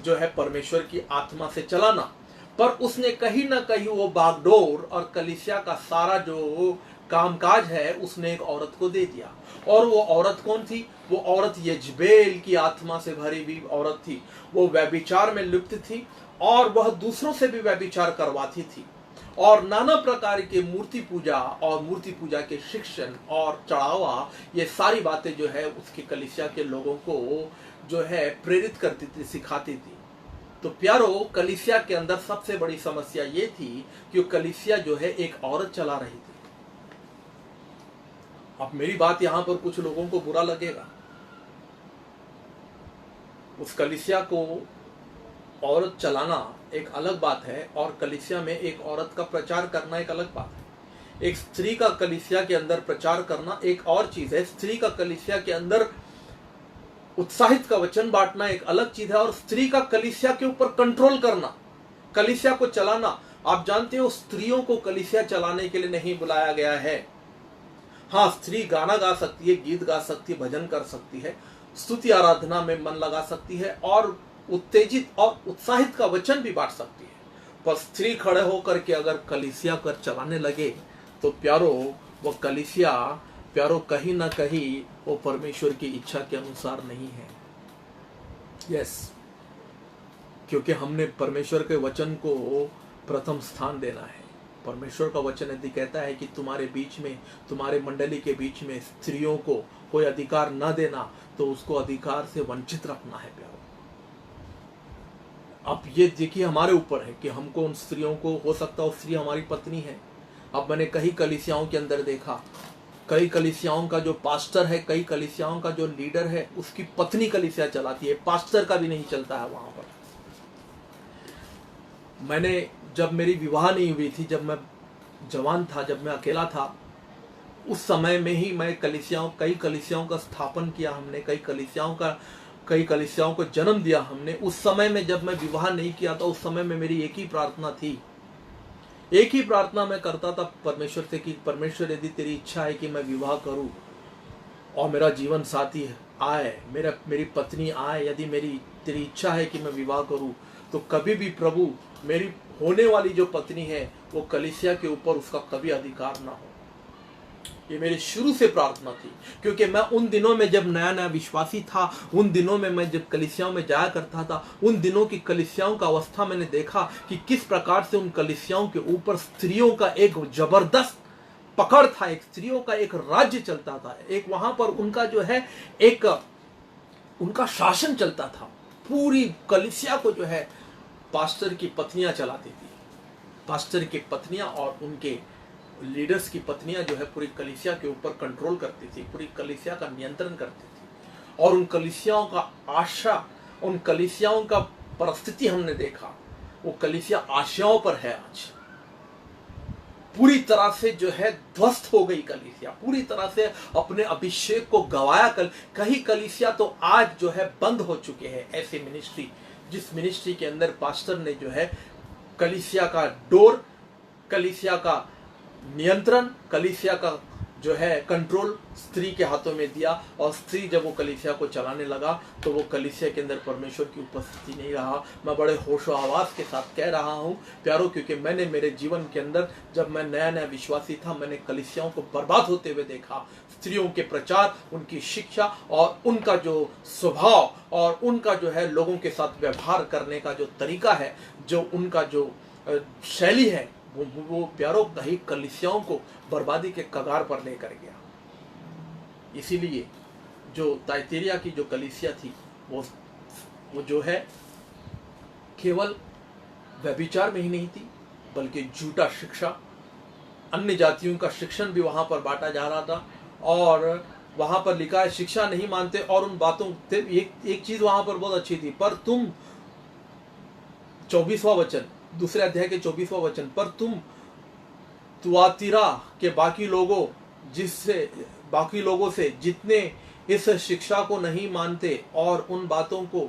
जो है परमेश्वर की आत्मा से चलाना। पर उसने कहीं ना कहीं वो बागडोर और कलीसिया का सारा जो कामकाज है उसने एक औरत को दे दिया। और वो औरत कौन थी? वो औरत यजबेल की आत्मा से भरी हुई औरत थी। वो व्यभिचार में लिप्त थी और वह दूसरों से भी व्यभिचार करवाती थी, और नाना प्रकार के मूर्ति पूजा और मूर्ति पूजा के शिक्षण और चढ़ावा, ये सारी बातें जो है उसके कलीसिया के लोगों को जो है प्रेरित करती थी, सिखाती थी। तो प्यारो, कलीसिया के अंदर सबसे बड़ी समस्या ये थी कि कलीसिया जो है एक औरत चला रही थी। अब मेरी बात यहां पर कुछ लोगों को बुरा लगेगा। उस कलीसिया को औरत चलाना एक अलग बात है, और कलीसिया में एक औरत का प्रचार करना एक अलग बात है। एक स्त्री का कलीसिया के अंदर प्रचार करना एक और चीज है। स्त्री का कलीसिया के अंदर उत्साहित का वचन बांटना एक अलग चीज है, और स्त्री का कलीसिया के ऊपर कंट्रोल करना, कलीसिया को चलाना। आप जानते हो, स्त्रियों को कलीसिया चलाने के लिए नहीं बुलाया गया है। हाँ, स्त्री गाना गा सकती है, गीत गा सकती है, भजन कर सकती है, स्तुति आराधना में मन लगा सकती है और उत्तेजित और उत्साहित का वचन भी बांट सकती है। पर स्त्री खड़े होकर के अगर कलीसिया कर चलाने लगे तो प्यारो वो कलीसिया प्यारो कहीं ना कहीं वो परमेश्वर की इच्छा के अनुसार नहीं है। यस, क्योंकि हमने परमेश्वर के वचन को प्रथम स्थान देना है। परमेश्वर का वचन यदि कहता है कि तुम्हारे बीच में, तुम्हारे मंडली के बीच में स्त्रियों को कोई अधिकार न देना, तो उसको अधिकार से वंचित रखना है प्यारो। अब ये देखिए हमारे ऊपर है कि हमको उन स्त्रियों को, हो सकता है स्त्री हमारी पत्नी है। अब मैंने कई कलीसियाओं के अंदर देखा, कई कलीसियाओं का जो पास्टर है, कई कलीसियाओं का जो लीडर है, उसकी पत्नी कलीसिया चलाती है, पास्टर का भी नहीं चलता है वहां पर। मैंने, जब मेरी विवाह नहीं हुई थी, जब मैं जवान था, जब मैं अकेला था, उस समय में ही मैं कई कलीसियाओं का स्थापन किया हमने, कई कलीसियाओं को जन्म दिया हमने। उस समय में जब मैं विवाह नहीं किया था, उस समय में मेरी एक ही प्रार्थना थी, एक ही प्रार्थना मैं करता था परमेश्वर से कि परमेश्वर यदि तेरी इच्छा है कि मैं विवाह करूं और मेरा जीवन साथी आए, मेरी पत्नी आए, यदि तेरी इच्छा है कि मैं विवाह करूं, तो कभी भी प्रभु मेरी होने वाली जो पत्नी है वो कलीसिया के ऊपर उसका कभी अधिकार ना हो। ये मेरी शुरू से प्रार्थना थी, क्योंकि मैं उन दिनों में जब नया नया विश्वासी था, उन दिनों में मैं जब कलीसियाओं में जाया करता था, उन दिनों की कलीसियाओं का अवस्था मैंने देखा कि किस प्रकार से उन कलीसियाओं के ऊपर स्त्रियों का एक जबरदस्त पकड़ था, एक स्त्रियों का एक राज्य चलता था, एक वहां पर उनका जो है एक उनका शासन चलता था। पूरी कलीसिया को जो है पास्टर की पत्नियां चलाती थी, पास्टर की पत्नियां और उनके लीडर्स की पत्नियां जो है पूरी कलीसिया के ऊपर कंट्रोल करती थी, पूरी कलीसिया का नियंत्रण करती थी। और उन कलीसियाओं का आशा, उन कलीसियाओं का परिस्थिति हमने देखा, वो कलीसिया आशाओं पर है आज। पूरी तरह से जो है ध्वस्त हो गई कलीसिया, पूरी तरह से अपने अभिषेक को गवाया। कहीं कलीसिया तो आज जो है बंद हो चुके हैं। ऐसी मिनिस्ट्री, जिस मिनिस्ट्री के अंदर पास्टर ने जो है कलीसिया का डोर, कलीसिया का नियंत्रण, कलीसिया का जो है कंट्रोल स्त्री के हाथों में दिया, और स्त्री जब वो कलीसिया को चलाने लगा तो वो कलीसिया के अंदर परमेश्वर की उपस्थिति नहीं रहा। मैं बड़े होशो आवाज के साथ कह रहा हूँ प्यारो, क्योंकि मैंने मेरे जीवन के अंदर जब मैं नया नया विश्वासी था, मैंने कलीसियाओं को बर्बाद होते हुए देखा। स्त्रियों के प्रचार, उनकी शिक्षा और उनका जो स्वभाव और उनका जो है लोगों के साथ व्यवहार करने का जो तरीका है, जो उनका जो शैली है, वो प्यारो कहीं कलीसियाओं को बर्बादी के कगार पर लेकर गया। इसीलिए जो ताइतेरिया की जो कलीसिया थी, वो जो है केवल व्यभिचार में ही नहीं थी, बल्कि झूठा शिक्षा, अन्य जातियों का शिक्षण भी वहां पर बांटा जा रहा था। और वहां पर लिखा है शिक्षा नहीं मानते, और उन बातों एक चीज वहां पर बहुत अच्छी थी, पर तुम 24वां वचन, दूसरे अध्याय के 24वां वचन, पर तुम तुआतीरा के बाकी लोगों से जितने इस शिक्षा को नहीं मानते और उन बातों को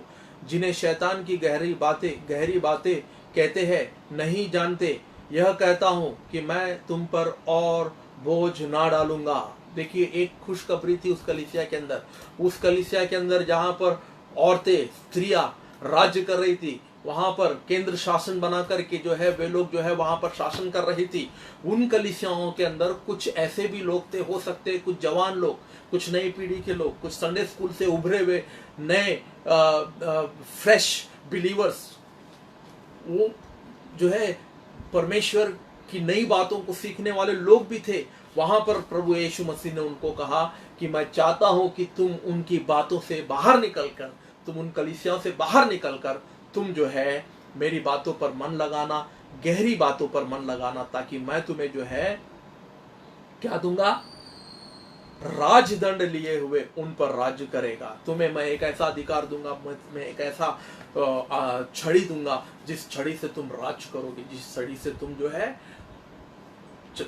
जिन्हें शैतान की गहरी बातें कहते हैं नहीं जानते, यह कहता हूं कि मैं तुम पर और बोझ ना डालूंगा। देखिए, एक खुशखबरी थी उस कलीसिया के अंदर जहां पर औरतें, स्त्रियां राज्य कर रही थी, वहां पर केंद्र शासन बना करके जो है वे लोग जो है वहां पर शासन कर रही थी। उन कलीसियाओं के अंदर कुछ ऐसे भी लोग थे, हो सकते हैं कुछ जवान लोग, कुछ नई पीढ़ी के लोग, कुछ संडे स्कूल से उभरे हुए नए फ्रेश बिलीवर्स, वो जो है परमेश्वर की नई बातों को सीखने वाले लोग भी थे। वहां पर प्रभु यीशु मसीह ने उनको कहा कि मैं चाहता हूं कि तुम उनकी बातों से बाहर निकलकर, तुम उन कलीसियाओं से बाहर निकलकर तुम जो है मेरी बातों पर मन लगाना, गहरी बातों पर मन लगाना, ताकि मैं तुम्हें जो है क्या दूंगा, राजदंड लिए हुए उन पर राज्य करेगा। तुम्हें मैं एक ऐसा अधिकार दूंगा, मैं एक ऐसा छड़ी दूंगा जिस छड़ी से तुम राज करोगे, जिस छड़ी से तुम जो है,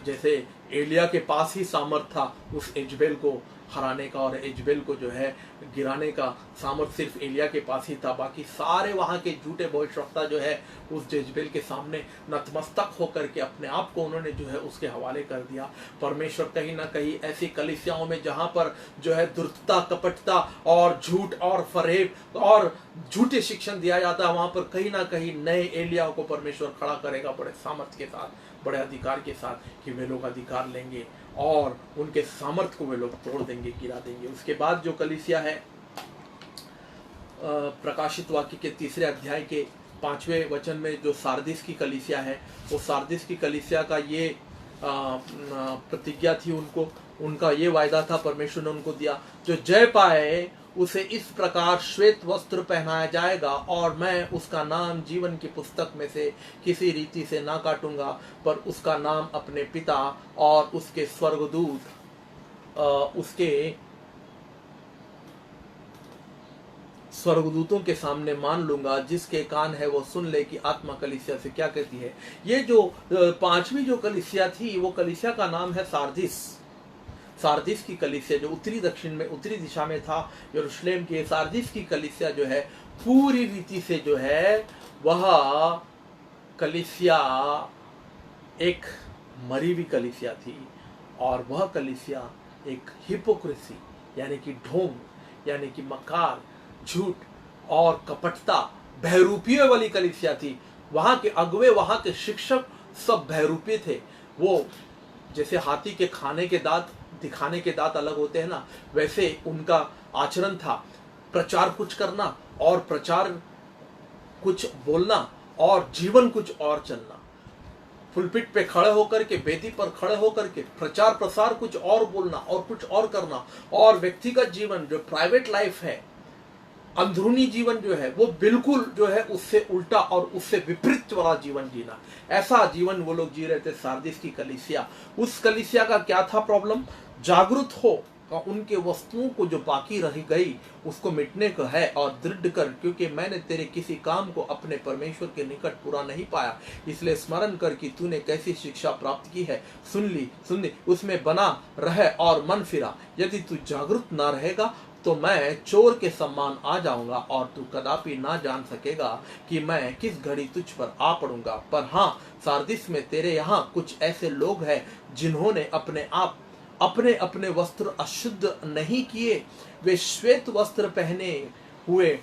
जैसे एलिया के पास ही सामर्थ था उस इजबेल को हराने का और इजबेल को जो है गिराने का सामर्थ्य सिर्फ एलिया के पास ही था। बाकी सारे वहाँ के झूठे भविष्यवक्ता जो है उस इजबेल के सामने नतमस्तक होकर के अपने आप को उन्होंने जो है उसके हवाले कर दिया। परमेश्वर कहीं ना कहीं ऐसी कलीसियाओं में जहाँ पर जो है दुर्तता, कपटता और झूठ और फरेब और झूठे शिक्षण दिया जाता है, वहाँ पर कहीं ना कहीं नए एलिया को परमेश्वर खड़ा करेगा बड़े सामर्थ्य के साथ, बड़े अधिकार के साथ, कि वे लोग अधिकार लेंगे और उनके सामर्थ्य को वे लोग तोड़ देंगे, गिरा देंगे। उसके बाद जो कलीसिया है प्रकाशित वाक्य के 3 अध्याय के 5वें वचन में जो सारदिस की कलीसिया है, वो सारदिस की कलीसिया का ये प्रतिज्ञा थी, उनका ये वायदा था, परमेश्वर ने उनको दिया, जो जय पाए उसे इस प्रकार श्वेत वस्त्र पहनाया जाएगा और मैं उसका नाम जीवन की पुस्तक में से किसी रीति से ना काटूंगा, पर उसका नाम अपने पिता और उसके स्वर्गदूतों के सामने मान लूंगा। जिसके कान है वो सुन ले कि आत्मा कलीसिया से क्या कहती है। ये जो 5वीं जो कलीसिया थी, वो कलीसिया का नाम है सारदिस की कलीसिया, जो उत्तरी दिशा में था यरूशलेम की। सारदिस की कलीसिया जो है पूरी रीति से जो है वह कलीसिया एक मरी हुई कलीसिया थी, और वह कलीसिया एक हिपोक्रेसी यानी कि ढोंग, यानी कि मकार, झूठ और कपटता, बहरूपियों वाली कलीसिया थी। वहां के अगुवे, वहां के शिक्षक सब बहरूपी थे। वो जैसे हाथी के खाने के दांत, दिखाने के दांत अलग होते हैं ना, वैसे उनका आचरण था। प्रचार कुछ करना और प्रचार कुछ बोलना और जीवन कुछ और चलना। पुलपिट पे खड़े होकर के, वेदी पर खड़े होकर के प्रचार प्रसार कुछ और बोलना और कुछ और करना, और व्यक्तिगत जीवन जो प्राइवेट लाइफ है, अंदरूनी जीवन जो है वो बिल्कुल जो है उससे उल्टा और उससे विपरीत वाला जीवन जीना। ऐसा जीवन वो लोग जी रहे थे सारदिस की कलीसिया। उस कलीसिया का क्या था प्रॉब्लम? जागरूक हो और उनके वस्तुओं को जो बाकी रह गई उसको मिटने को है, और दृढ़ कर, क्योंकि मैंने तेरे किसी काम को अपने परमेश्वर के निकट पूरा नहीं पाया, इसलिए स्मरण कर कि तूने कैसी शिक्षा प्राप्त की है। सुन ली, उसमें बना रहे और मन फिरा। यदि तू जागरूक ना रहेगा तो मैं चोर के समान आ जाऊंगा और तू कदापि ना जान सकेगा कि मैं किस घड़ी तुझ पर आ पड़ूंगा। पर हाँ, सारदिस में तेरे यहाँ कुछ ऐसे लोग हैं जिन्होंने अपने अपने वस्त्र अशुद्ध नहीं किए। वे श्वेत वस्त्र पहने हुए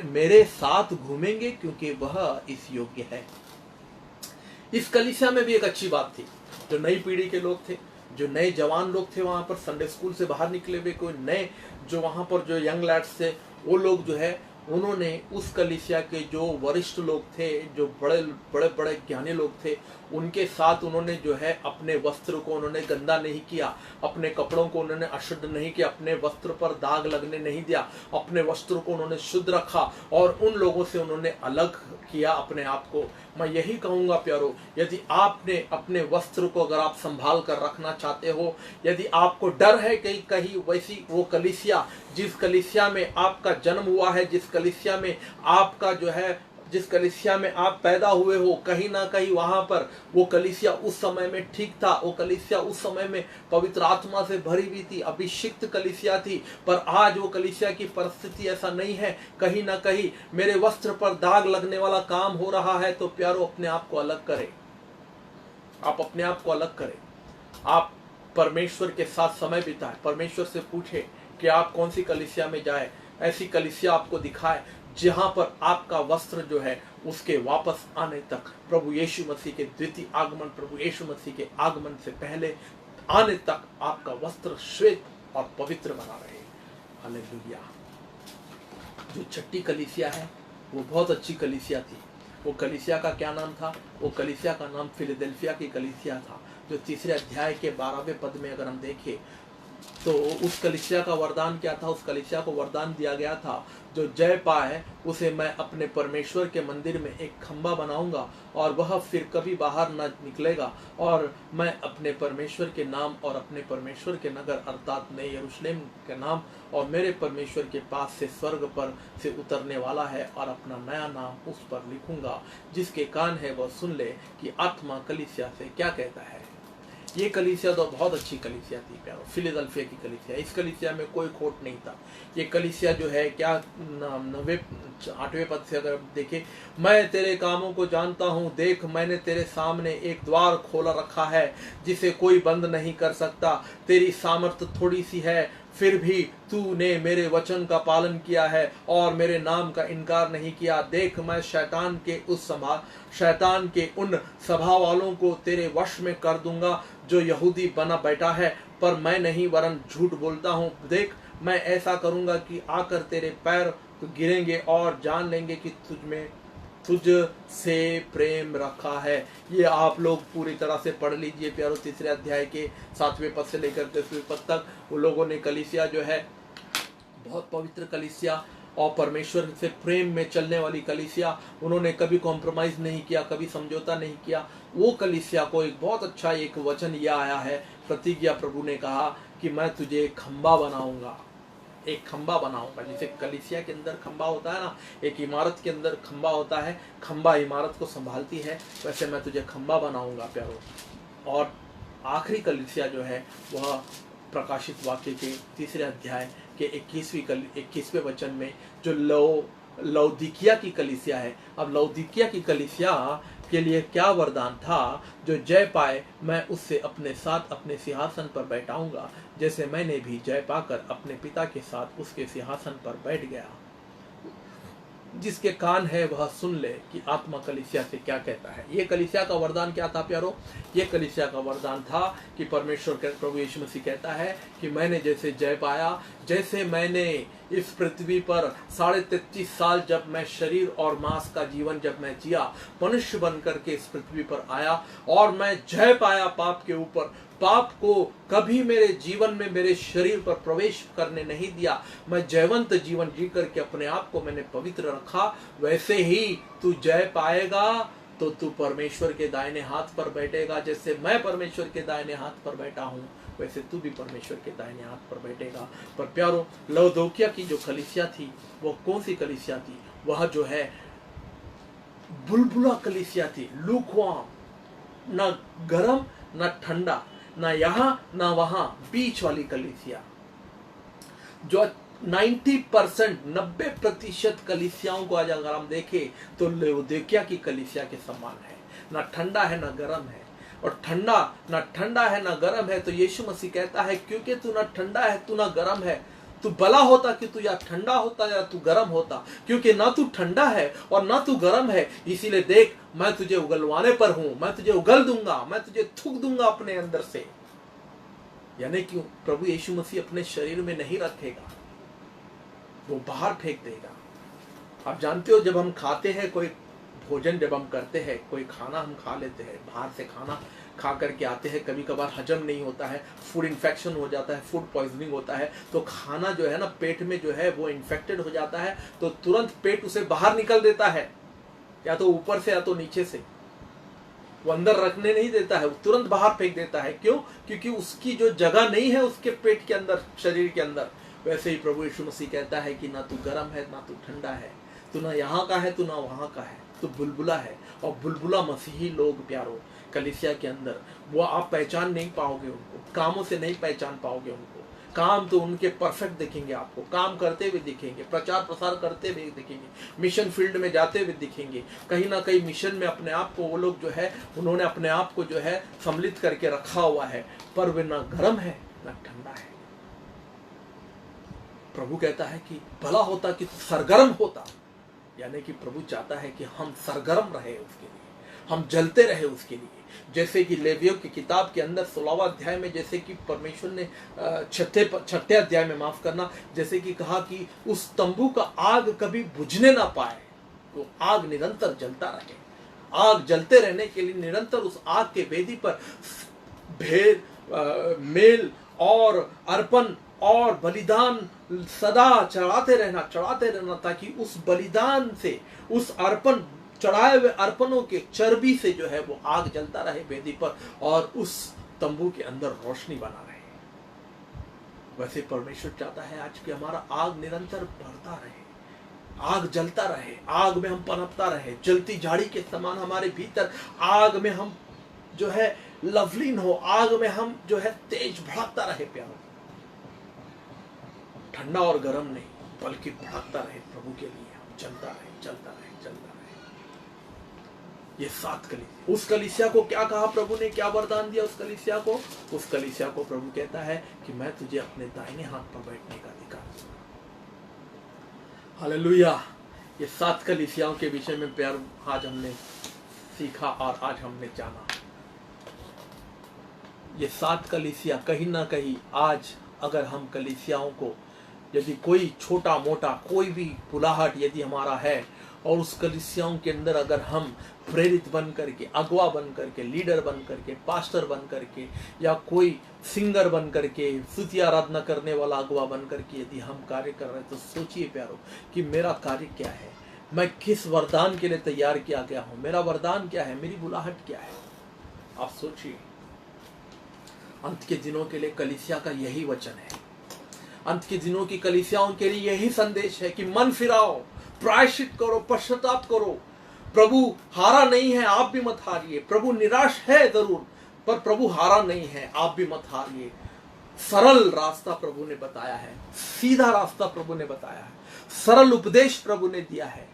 मेरे साथ घूमेंगे, क्योंकि वह इस योग्य है। इस कलीसिया में भी एक अच्छी बात थी। जो नई पीढ़ी के लोग थे, जो नए जवान लोग थे, वहां पर संडे स्कूल से बाहर निकले हुए कोई नए जो वहां पर जो यंग लैड्स थे, वो लोग जो है उन्होंने उस कलीसिया के जो वरिष्ठ लोग थे, जो बड़े ज्ञानी लोग थे, उनके साथ उन्होंने जो है अपने वस्त्र को उन्होंने गंदा नहीं किया, अपने कपड़ों को उन्होंने अशुद्ध नहीं किया, अपने वस्त्र पर दाग लगने नहीं दिया, अपने वस्त्र को उन्होंने शुद्ध रखा और उन लोगों से उन्होंने अलग किया अपने आप को। मैं यही कहूंगा प्यारो, यदि आपने अपने वस्त्र को अगर आप संभाल कर रखना चाहते हो, यदि आपको डर है कि कहीं वैसी वो कलीसिया, जिस कलीसिया में आपका जन्म हुआ है, जिस कलीसिया में आपका जो है, जिस कलीसिया में आप पैदा हुए हो, कहीं ना कहीं वहां पर वो कलीसिया उस समय में ठीक था, वो कलीसिया उस समय में पवित्र आत्मा से भरी हुई थी, अभिषिक्त कलीसिया थी, पर आज वो कलीसिया की परिस्थिति ऐसा नहीं है। कहीं ना कहीं मेरे वस्त्र पर दाग लगने वाला काम हो रहा है। तो प्यारो, अपने आप को अलग करें, आप अपने आप को अलग करें। आप परमेश्वर के साथ समय बिताएं, परमेश्वर से पूछे कि आप कौन सी कलीसिया में जाए, ऐसी कलीसिया आपको दिखाए जहां पर आपका वस्त्र जो है उसके वापस आने तक, प्रभु यीशु मसीह के द्वितीय आगमन, प्रभु यीशु मसीह के आगमन से पहले आने तक आपका वस्त्र श्वेत और पवित्र बना रहे। हालेलुया। जो छठी कलीसिया है वो बहुत अच्छी कलीसिया थी। वो कलीसिया का क्या नाम था? वो कलीसिया का नाम फिलाडेल्फिया की कलीसिया था, जो 3 अध्याय के 12वें पद में अगर हम देखें तो उस कलीसिया का वरदान क्या था? उस कलीसिया को वरदान दिया गया था, जो जय पाए उसे मैं अपने परमेश्वर के मंदिर में एक खंबा बनाऊंगा और वह फिर कभी बाहर न निकलेगा, और मैं अपने परमेश्वर के नाम और अपने परमेश्वर के नगर अर्थात नए यरूशलेम के नाम और मेरे परमेश्वर के पास से स्वर्ग पर से उतरने वाला है, और अपना नया नाम उस पर लिखूंगा। जिसके कान है वह सुन ले कि आत्मा कलीसिया से क्या कहता है। ये कलीसिया तो बहुत अच्छी कलीसिया थी प्यारो, फिलाडेल्फिया की कलीसिया। इस कलीसिया में कोई खोट नहीं था। ये कलीसिया जो है क्या 8वें पद से अगर देखें, मैं तेरे कामों को जानता हूँ, देख मैंने तेरे सामने एक द्वार खोला रखा है जिसे कोई बंद नहीं कर सकता। तेरी सामर्थ्य थोड़ी सी है, फिर भी तूने मेरे वचन का पालन किया है और मेरे नाम का इनकार नहीं किया। देख मैं शैतान के उन सभा वालों को तेरे वश में कर दूंगा जो यहूदी बना बैठा है, पर मैं नहीं वरन झूठ बोलता हूँ। देख मैं ऐसा करूंगा कि आकर तेरे पैर गिरेंगे और जान लेंगे कि तुझ से प्रेम रखा है। ये आप लोग पूरी तरह से पढ़ लीजिए प्यारो, 3 अध्याय के 7वें पद से लेकर 10वें पद तक। उन लोगों ने कलीसिया जो है बहुत पवित्र कलीसिया और परमेश्वर से प्रेम में चलने वाली कलीसिया, उन्होंने कभी कॉम्प्रोमाइज नहीं किया, कभी समझौता नहीं किया। वो कलीसिया को एक बहुत अच्छा एक वचन यह आया है, प्रतिज्ञा प्रभु ने कहा कि मैं तुझे एक खंबा बनाऊंगा, एक खंबा बनाऊंगा। जैसे कलीसिया के अंदर खंबा होता है ना, एक इमारत के अंदर खंबा होता है, खंबा इमारत को संभालती है, वैसे मैं तुझे खंबा बनाऊंगा प्यारो। और आखिरी कलीसिया जो है वह प्रकाशित वाक्य के 3 अध्याय के 21वें वचन में जो लौदीकिया की कलीसिया है। अब लौदीकिया की कलीसिया के लिए क्या वरदान था? जो जय पाए मैं उससे अपने साथ अपने सिंहासन पर बैठाऊंगा, जैसे मैंने भी जय पाकर अपने पिता के साथ उसके सिंहासन पर बैठ गया। जिसके कान है वह सुन ले कि आत्मा कलीसिया से क्या कहता है। ये कलीसिया का वरदान क्या था प्यारो? ये कलीसिया का वरदान था कि परमेश्वर के प्रभु यीशु मसीह कहता है कि मैंने जैसे जय पाया, जैसे मैंने इस पृथ्वी पर 33.5 साल जब मैं शरीर और मांस का जीवन जब मैं जिया, मनुष्य बनकर के इस पृथ्वी पर आया और मैं जय पाया पाप के ऊपर, पाप को कभी मेरे जीवन में मेरे शरीर पर प्रवेश करने नहीं दिया, मैं जयवंत जीवन जी करके अपने आप को मैंने पवित्र रखा, वैसे ही तू जय पाएगा तो तू परमेश्वर के दाहिने हाथ पर बैठेगा। जैसे मैं परमेश्वर के दाहिने हाथ पर बैठा हूँ, वैसे तू भी परमेश्वर के दाहिने हाथ पर बैठेगा। पर प्यारो, लौदीकिया की जो कलीसिया थी वो कौन सी कलीसिया थी? वह जो है बुलबुला कलीसिया थी, लूकवार्म, न गर्म न ठंडा, ना यहाँ ना वहां, बीच वाली कलीसिया। जो 90% कलीसियाओं को आज अगर हम देखें तो लौदीकिया की कलीसिया के समान है। ना ठंडा है ना गर्म है, और ना ठंडा है ना गर्म है। तो यीशु मसीह कहता है क्योंकि तू ना ठंडा है तू ना गर्म है, तू भला होता कि तू या ठंडा होता या तू गर्म होता, क्योंकि ना तू ठंडा है और ना तू गर्म है। इसीलिए देख मैं तुझे उगलवाने पर हूं, मैं तुझे उगल दूंगा, मैं तुझे थूक दूंगा अपने अंदर से। यानी कि प्रभु यीशु मसीह अपने शरीर में नहीं रखेगा, वो बाहर फेंक देगा। आप जानते हो जब हम खाते हैं, कोई भोजन जब हम करते हैं, कोई खाना हम खा लेते हैं, बाहर से खाना खा करके आते हैं, कभी कभार हजम नहीं होता है, फूड इन्फेक्शन हो जाता है, फूड पॉइजनिंग होता है, तो खाना जो है ना पेट में जो है वो इन्फेक्टेड हो जाता है, तो तुरंत पेट उसे बाहर निकल देता है, या तो ऊपर से या तो नीचे से। वो अंदर रखने नहीं देता है, वो तुरंत बाहर फेंक देता है। क्यों? क्योंकि उसकी जो जगह नहीं है उसके पेट के अंदर, शरीर के अंदर। वैसे ही प्रभु यीशु मसीह कहता है कि ना तू गर्म है ना तू ठंडा है, तू ना यहाँ का है तू ना वहाँ का है, तू बुलबुला है। और बुलबुला मसीही लोग प्यारो कलीसिया के अंदर, वो आप पहचान नहीं पाओगे उनको, कामों से नहीं पहचान पाओगे उनको। काम तो उनके परफेक्ट दिखेंगे, आपको काम करते हुए दिखेंगे, प्रचार प्रसार करते हुए दिखेंगे, मिशन फील्ड में जाते हुए दिखेंगे, कहीं ना कहीं मिशन में अपने आप को वो लोग जो है उन्होंने अपने आप को जो है सम्मिलित करके रखा हुआ है, पर वे ना गर्म है ना ठंडा है। प्रभु कहता है कि भला होता कि सरगर्म होता, यानी कि प्रभु चाहता है कि हम सरगर्म रहे उसके लिए, हम जलते रहे उसके लिए। जैसे कि लेवियों की किताब के अंदर 16वां अध्याय में जैसे कि परमेश्वर ने छठे अध्याय में माफ करना, जैसे कि कहा कि उस तंबू का आग कभी बुझने ना पाए, तो आग निरंतर जलता रहे। आग जलते रहने के लिए निरंतर उस आग के वेदी पर भेद, मेल और अर्पण और बलिदान सदा चढ़ाते रहना, ताकि उस बलिदान से, उस अर्पण चढ़ाए हुए अर्पणों के चर्बी से जो है वो आग जलता रहे वेदी पर, और उस तंबू के अंदर रोशनी बना रहे। वैसे परमेश्वर चाहता है आज कि हमारा आग निरंतर बढ़ता रहे, आग जलता रहे, आग में हम पनपता रहे, जलती झाड़ी के समान हमारे भीतर आग में हम जो है लवलीन हो, आग में हम जो है तेज भड़कता रहे प्यारो, ठंडा और गर्म नहीं बल्कि भड़कता रहे प्रभु के लिए, हम चलता रहे चलता रहे चलता रहे। ये 7 कलीसिया, उस कलीसिया को क्या कहा प्रभु ने, क्या वरदान दिया उस कलीसिया को? उस कलीसिया को प्रभु कहता है कि मैं तुझे अपने दाहिने हाथ पर बैठने का अधिकार दूंगा। हालेलुया। ये 7 कलीसियाओं के विषय में प्यार आज हमने सीखा और आज हमने जाना। ये 7 कलीसिया कहीं ना कहीं आज अगर हम कलीसियाओं को, यदि कोई छोटा मोटा कोई भी बुलाहट यदि हमारा है और उस कलीसियाओं के अंदर अगर हम प्रेरित बन करके, अगवा बन करके, लीडर बन करके, पास्टर बन करके, या कोई सिंगर बन करके, स्तुति आराधना करने वाला अगवा बन करके यदि हम कार्य कर रहे हैं, तो सोचिए प्यारो कि मेरा कार्य क्या है, मैं किस वरदान के लिए तैयार किया गया हूं, मेरा वरदान क्या है, मेरी बुलाहट क्या है। आप सोचिए। अंत के दिनों के लिए कलीसिया का यही वचन है, अंत के दिनों की कलीसियाओं के लिए यही संदेश है कि मन फिराओ, प्रायश्चित करो, पश्चाताप करो। प्रभु हारा नहीं है, आप भी मत हारिए। प्रभु निराश है जरूर, पर प्रभु हारा नहीं है, आप भी मत हारिए। सरल रास्ता प्रभु ने बताया है, सीधा रास्ता प्रभु ने बताया है, सरल उपदेश प्रभु ने दिया है।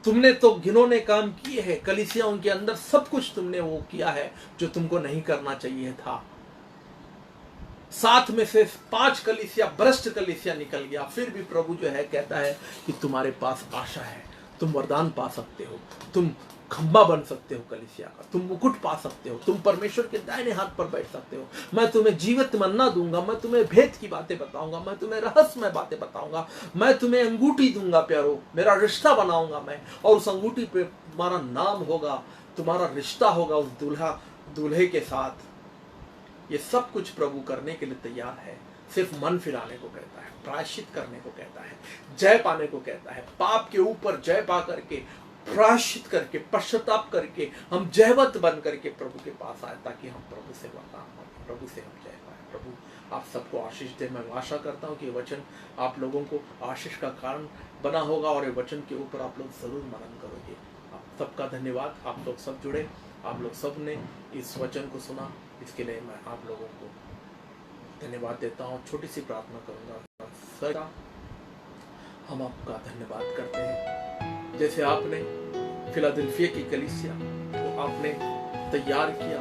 तुमने तो घिनौने काम किए हैं, कलीसियाओं के अंदर सब कुछ तुमने वो किया है जो तुमको नहीं करना चाहिए था। 7 में से 5 कलीसिया, भ्रष्ट कलीसिया निकल गया, फिर भी प्रभु जो है कहता है कि तुम्हारे पास आशा है, तुम वरदान पा सकते हो, तुम खंबा बन सकते हो कलीसिया का, तुम मुकुट पा सकते हो, तुम परमेश्वर के दाहिने हाथ पर बैठ सकते हो। मैं तुम्हें जीवित मन्ना दूंगा, मैं तुम्हें भेद की बातें बताऊंगा, मैं तुम्हें रहस्यमय बातें बताऊंगा, मैं तुम्हें अंगूठी दूंगा प्यारो, मेरा रिश्ता बनाऊंगा मैं, और उस अंगूठी पे तुम्हारा नाम होगा, तुम्हारा रिश्ता होगा उस दूल्हे के साथ। ये सब कुछ प्रभु करने के लिए तैयार है। सिर्फ मन फिराने को कहता है, प्रायश्चित करने को कहता है, जय पाने को कहता है। पाप के ऊपर जय पा करके, प्रायश्चित करके, पश्चाताप करके हम जयवंत बन करके प्रभु के पास आए, ताकि हम प्रभु से वरदान पाए, प्रभु से हम जय पाए। प्रभु आप सबको आशीष दे। मैं आशा करता हूँ कि ये वचन आप लोगों को आशीष का कारण बना होगा और ये वचन के ऊपर आप लोग जरूर मनन करोगे। आप सबका धन्यवाद। आप लोग सब जुड़े, आप लोग सब ने इस वचन को सुना, इसके लिए मैं आप लोगों को धन्यवाद देता हूँ। छोटी सी प्रार्थना करूंगा। सर, हम आपका धन्यवाद करते हैं, जैसे आपने फिलाडेल्फिया की कलीसिया को आपने तैयार किया,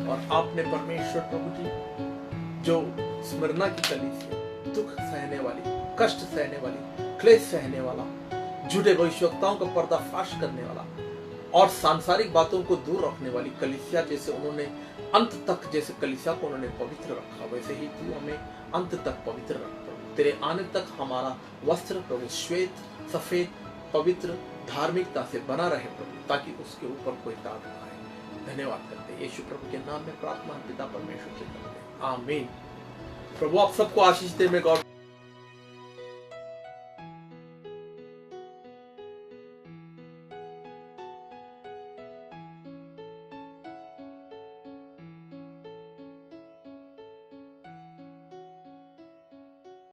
और आपने परमेश्वर प्रभु जी जो स्मरणा की कलीसिया, दुख सहने वाली, कष्ट सहने वाली, क्लेश सहने वाला, झूठे भविष्यवक्ताओं का पर्दाफाश करने वाला और सांसारिक बातों को दूर रखने वाली कलीसिया, जैसे उन्होंने अंत तक जैसे कलीसिया को उन्होंने पवित्र रखा, वैसे ही तू हमें अंत तक पवित्र रख प्रभु। तेरे आने तक हमारा वस्त्र प्रभु श्वेत, सफेद, पवित्र, धार्मिकता से बना रहे प्रभु, ताकि उसके ऊपर कोई दाग न आए। धन्यवाद करते यीशु प्रभु के नाम में प्रार्थना पिता परमेश्वर से करते हैं, आमीन। प्रभु आप सबको आशीष दे। में गॉड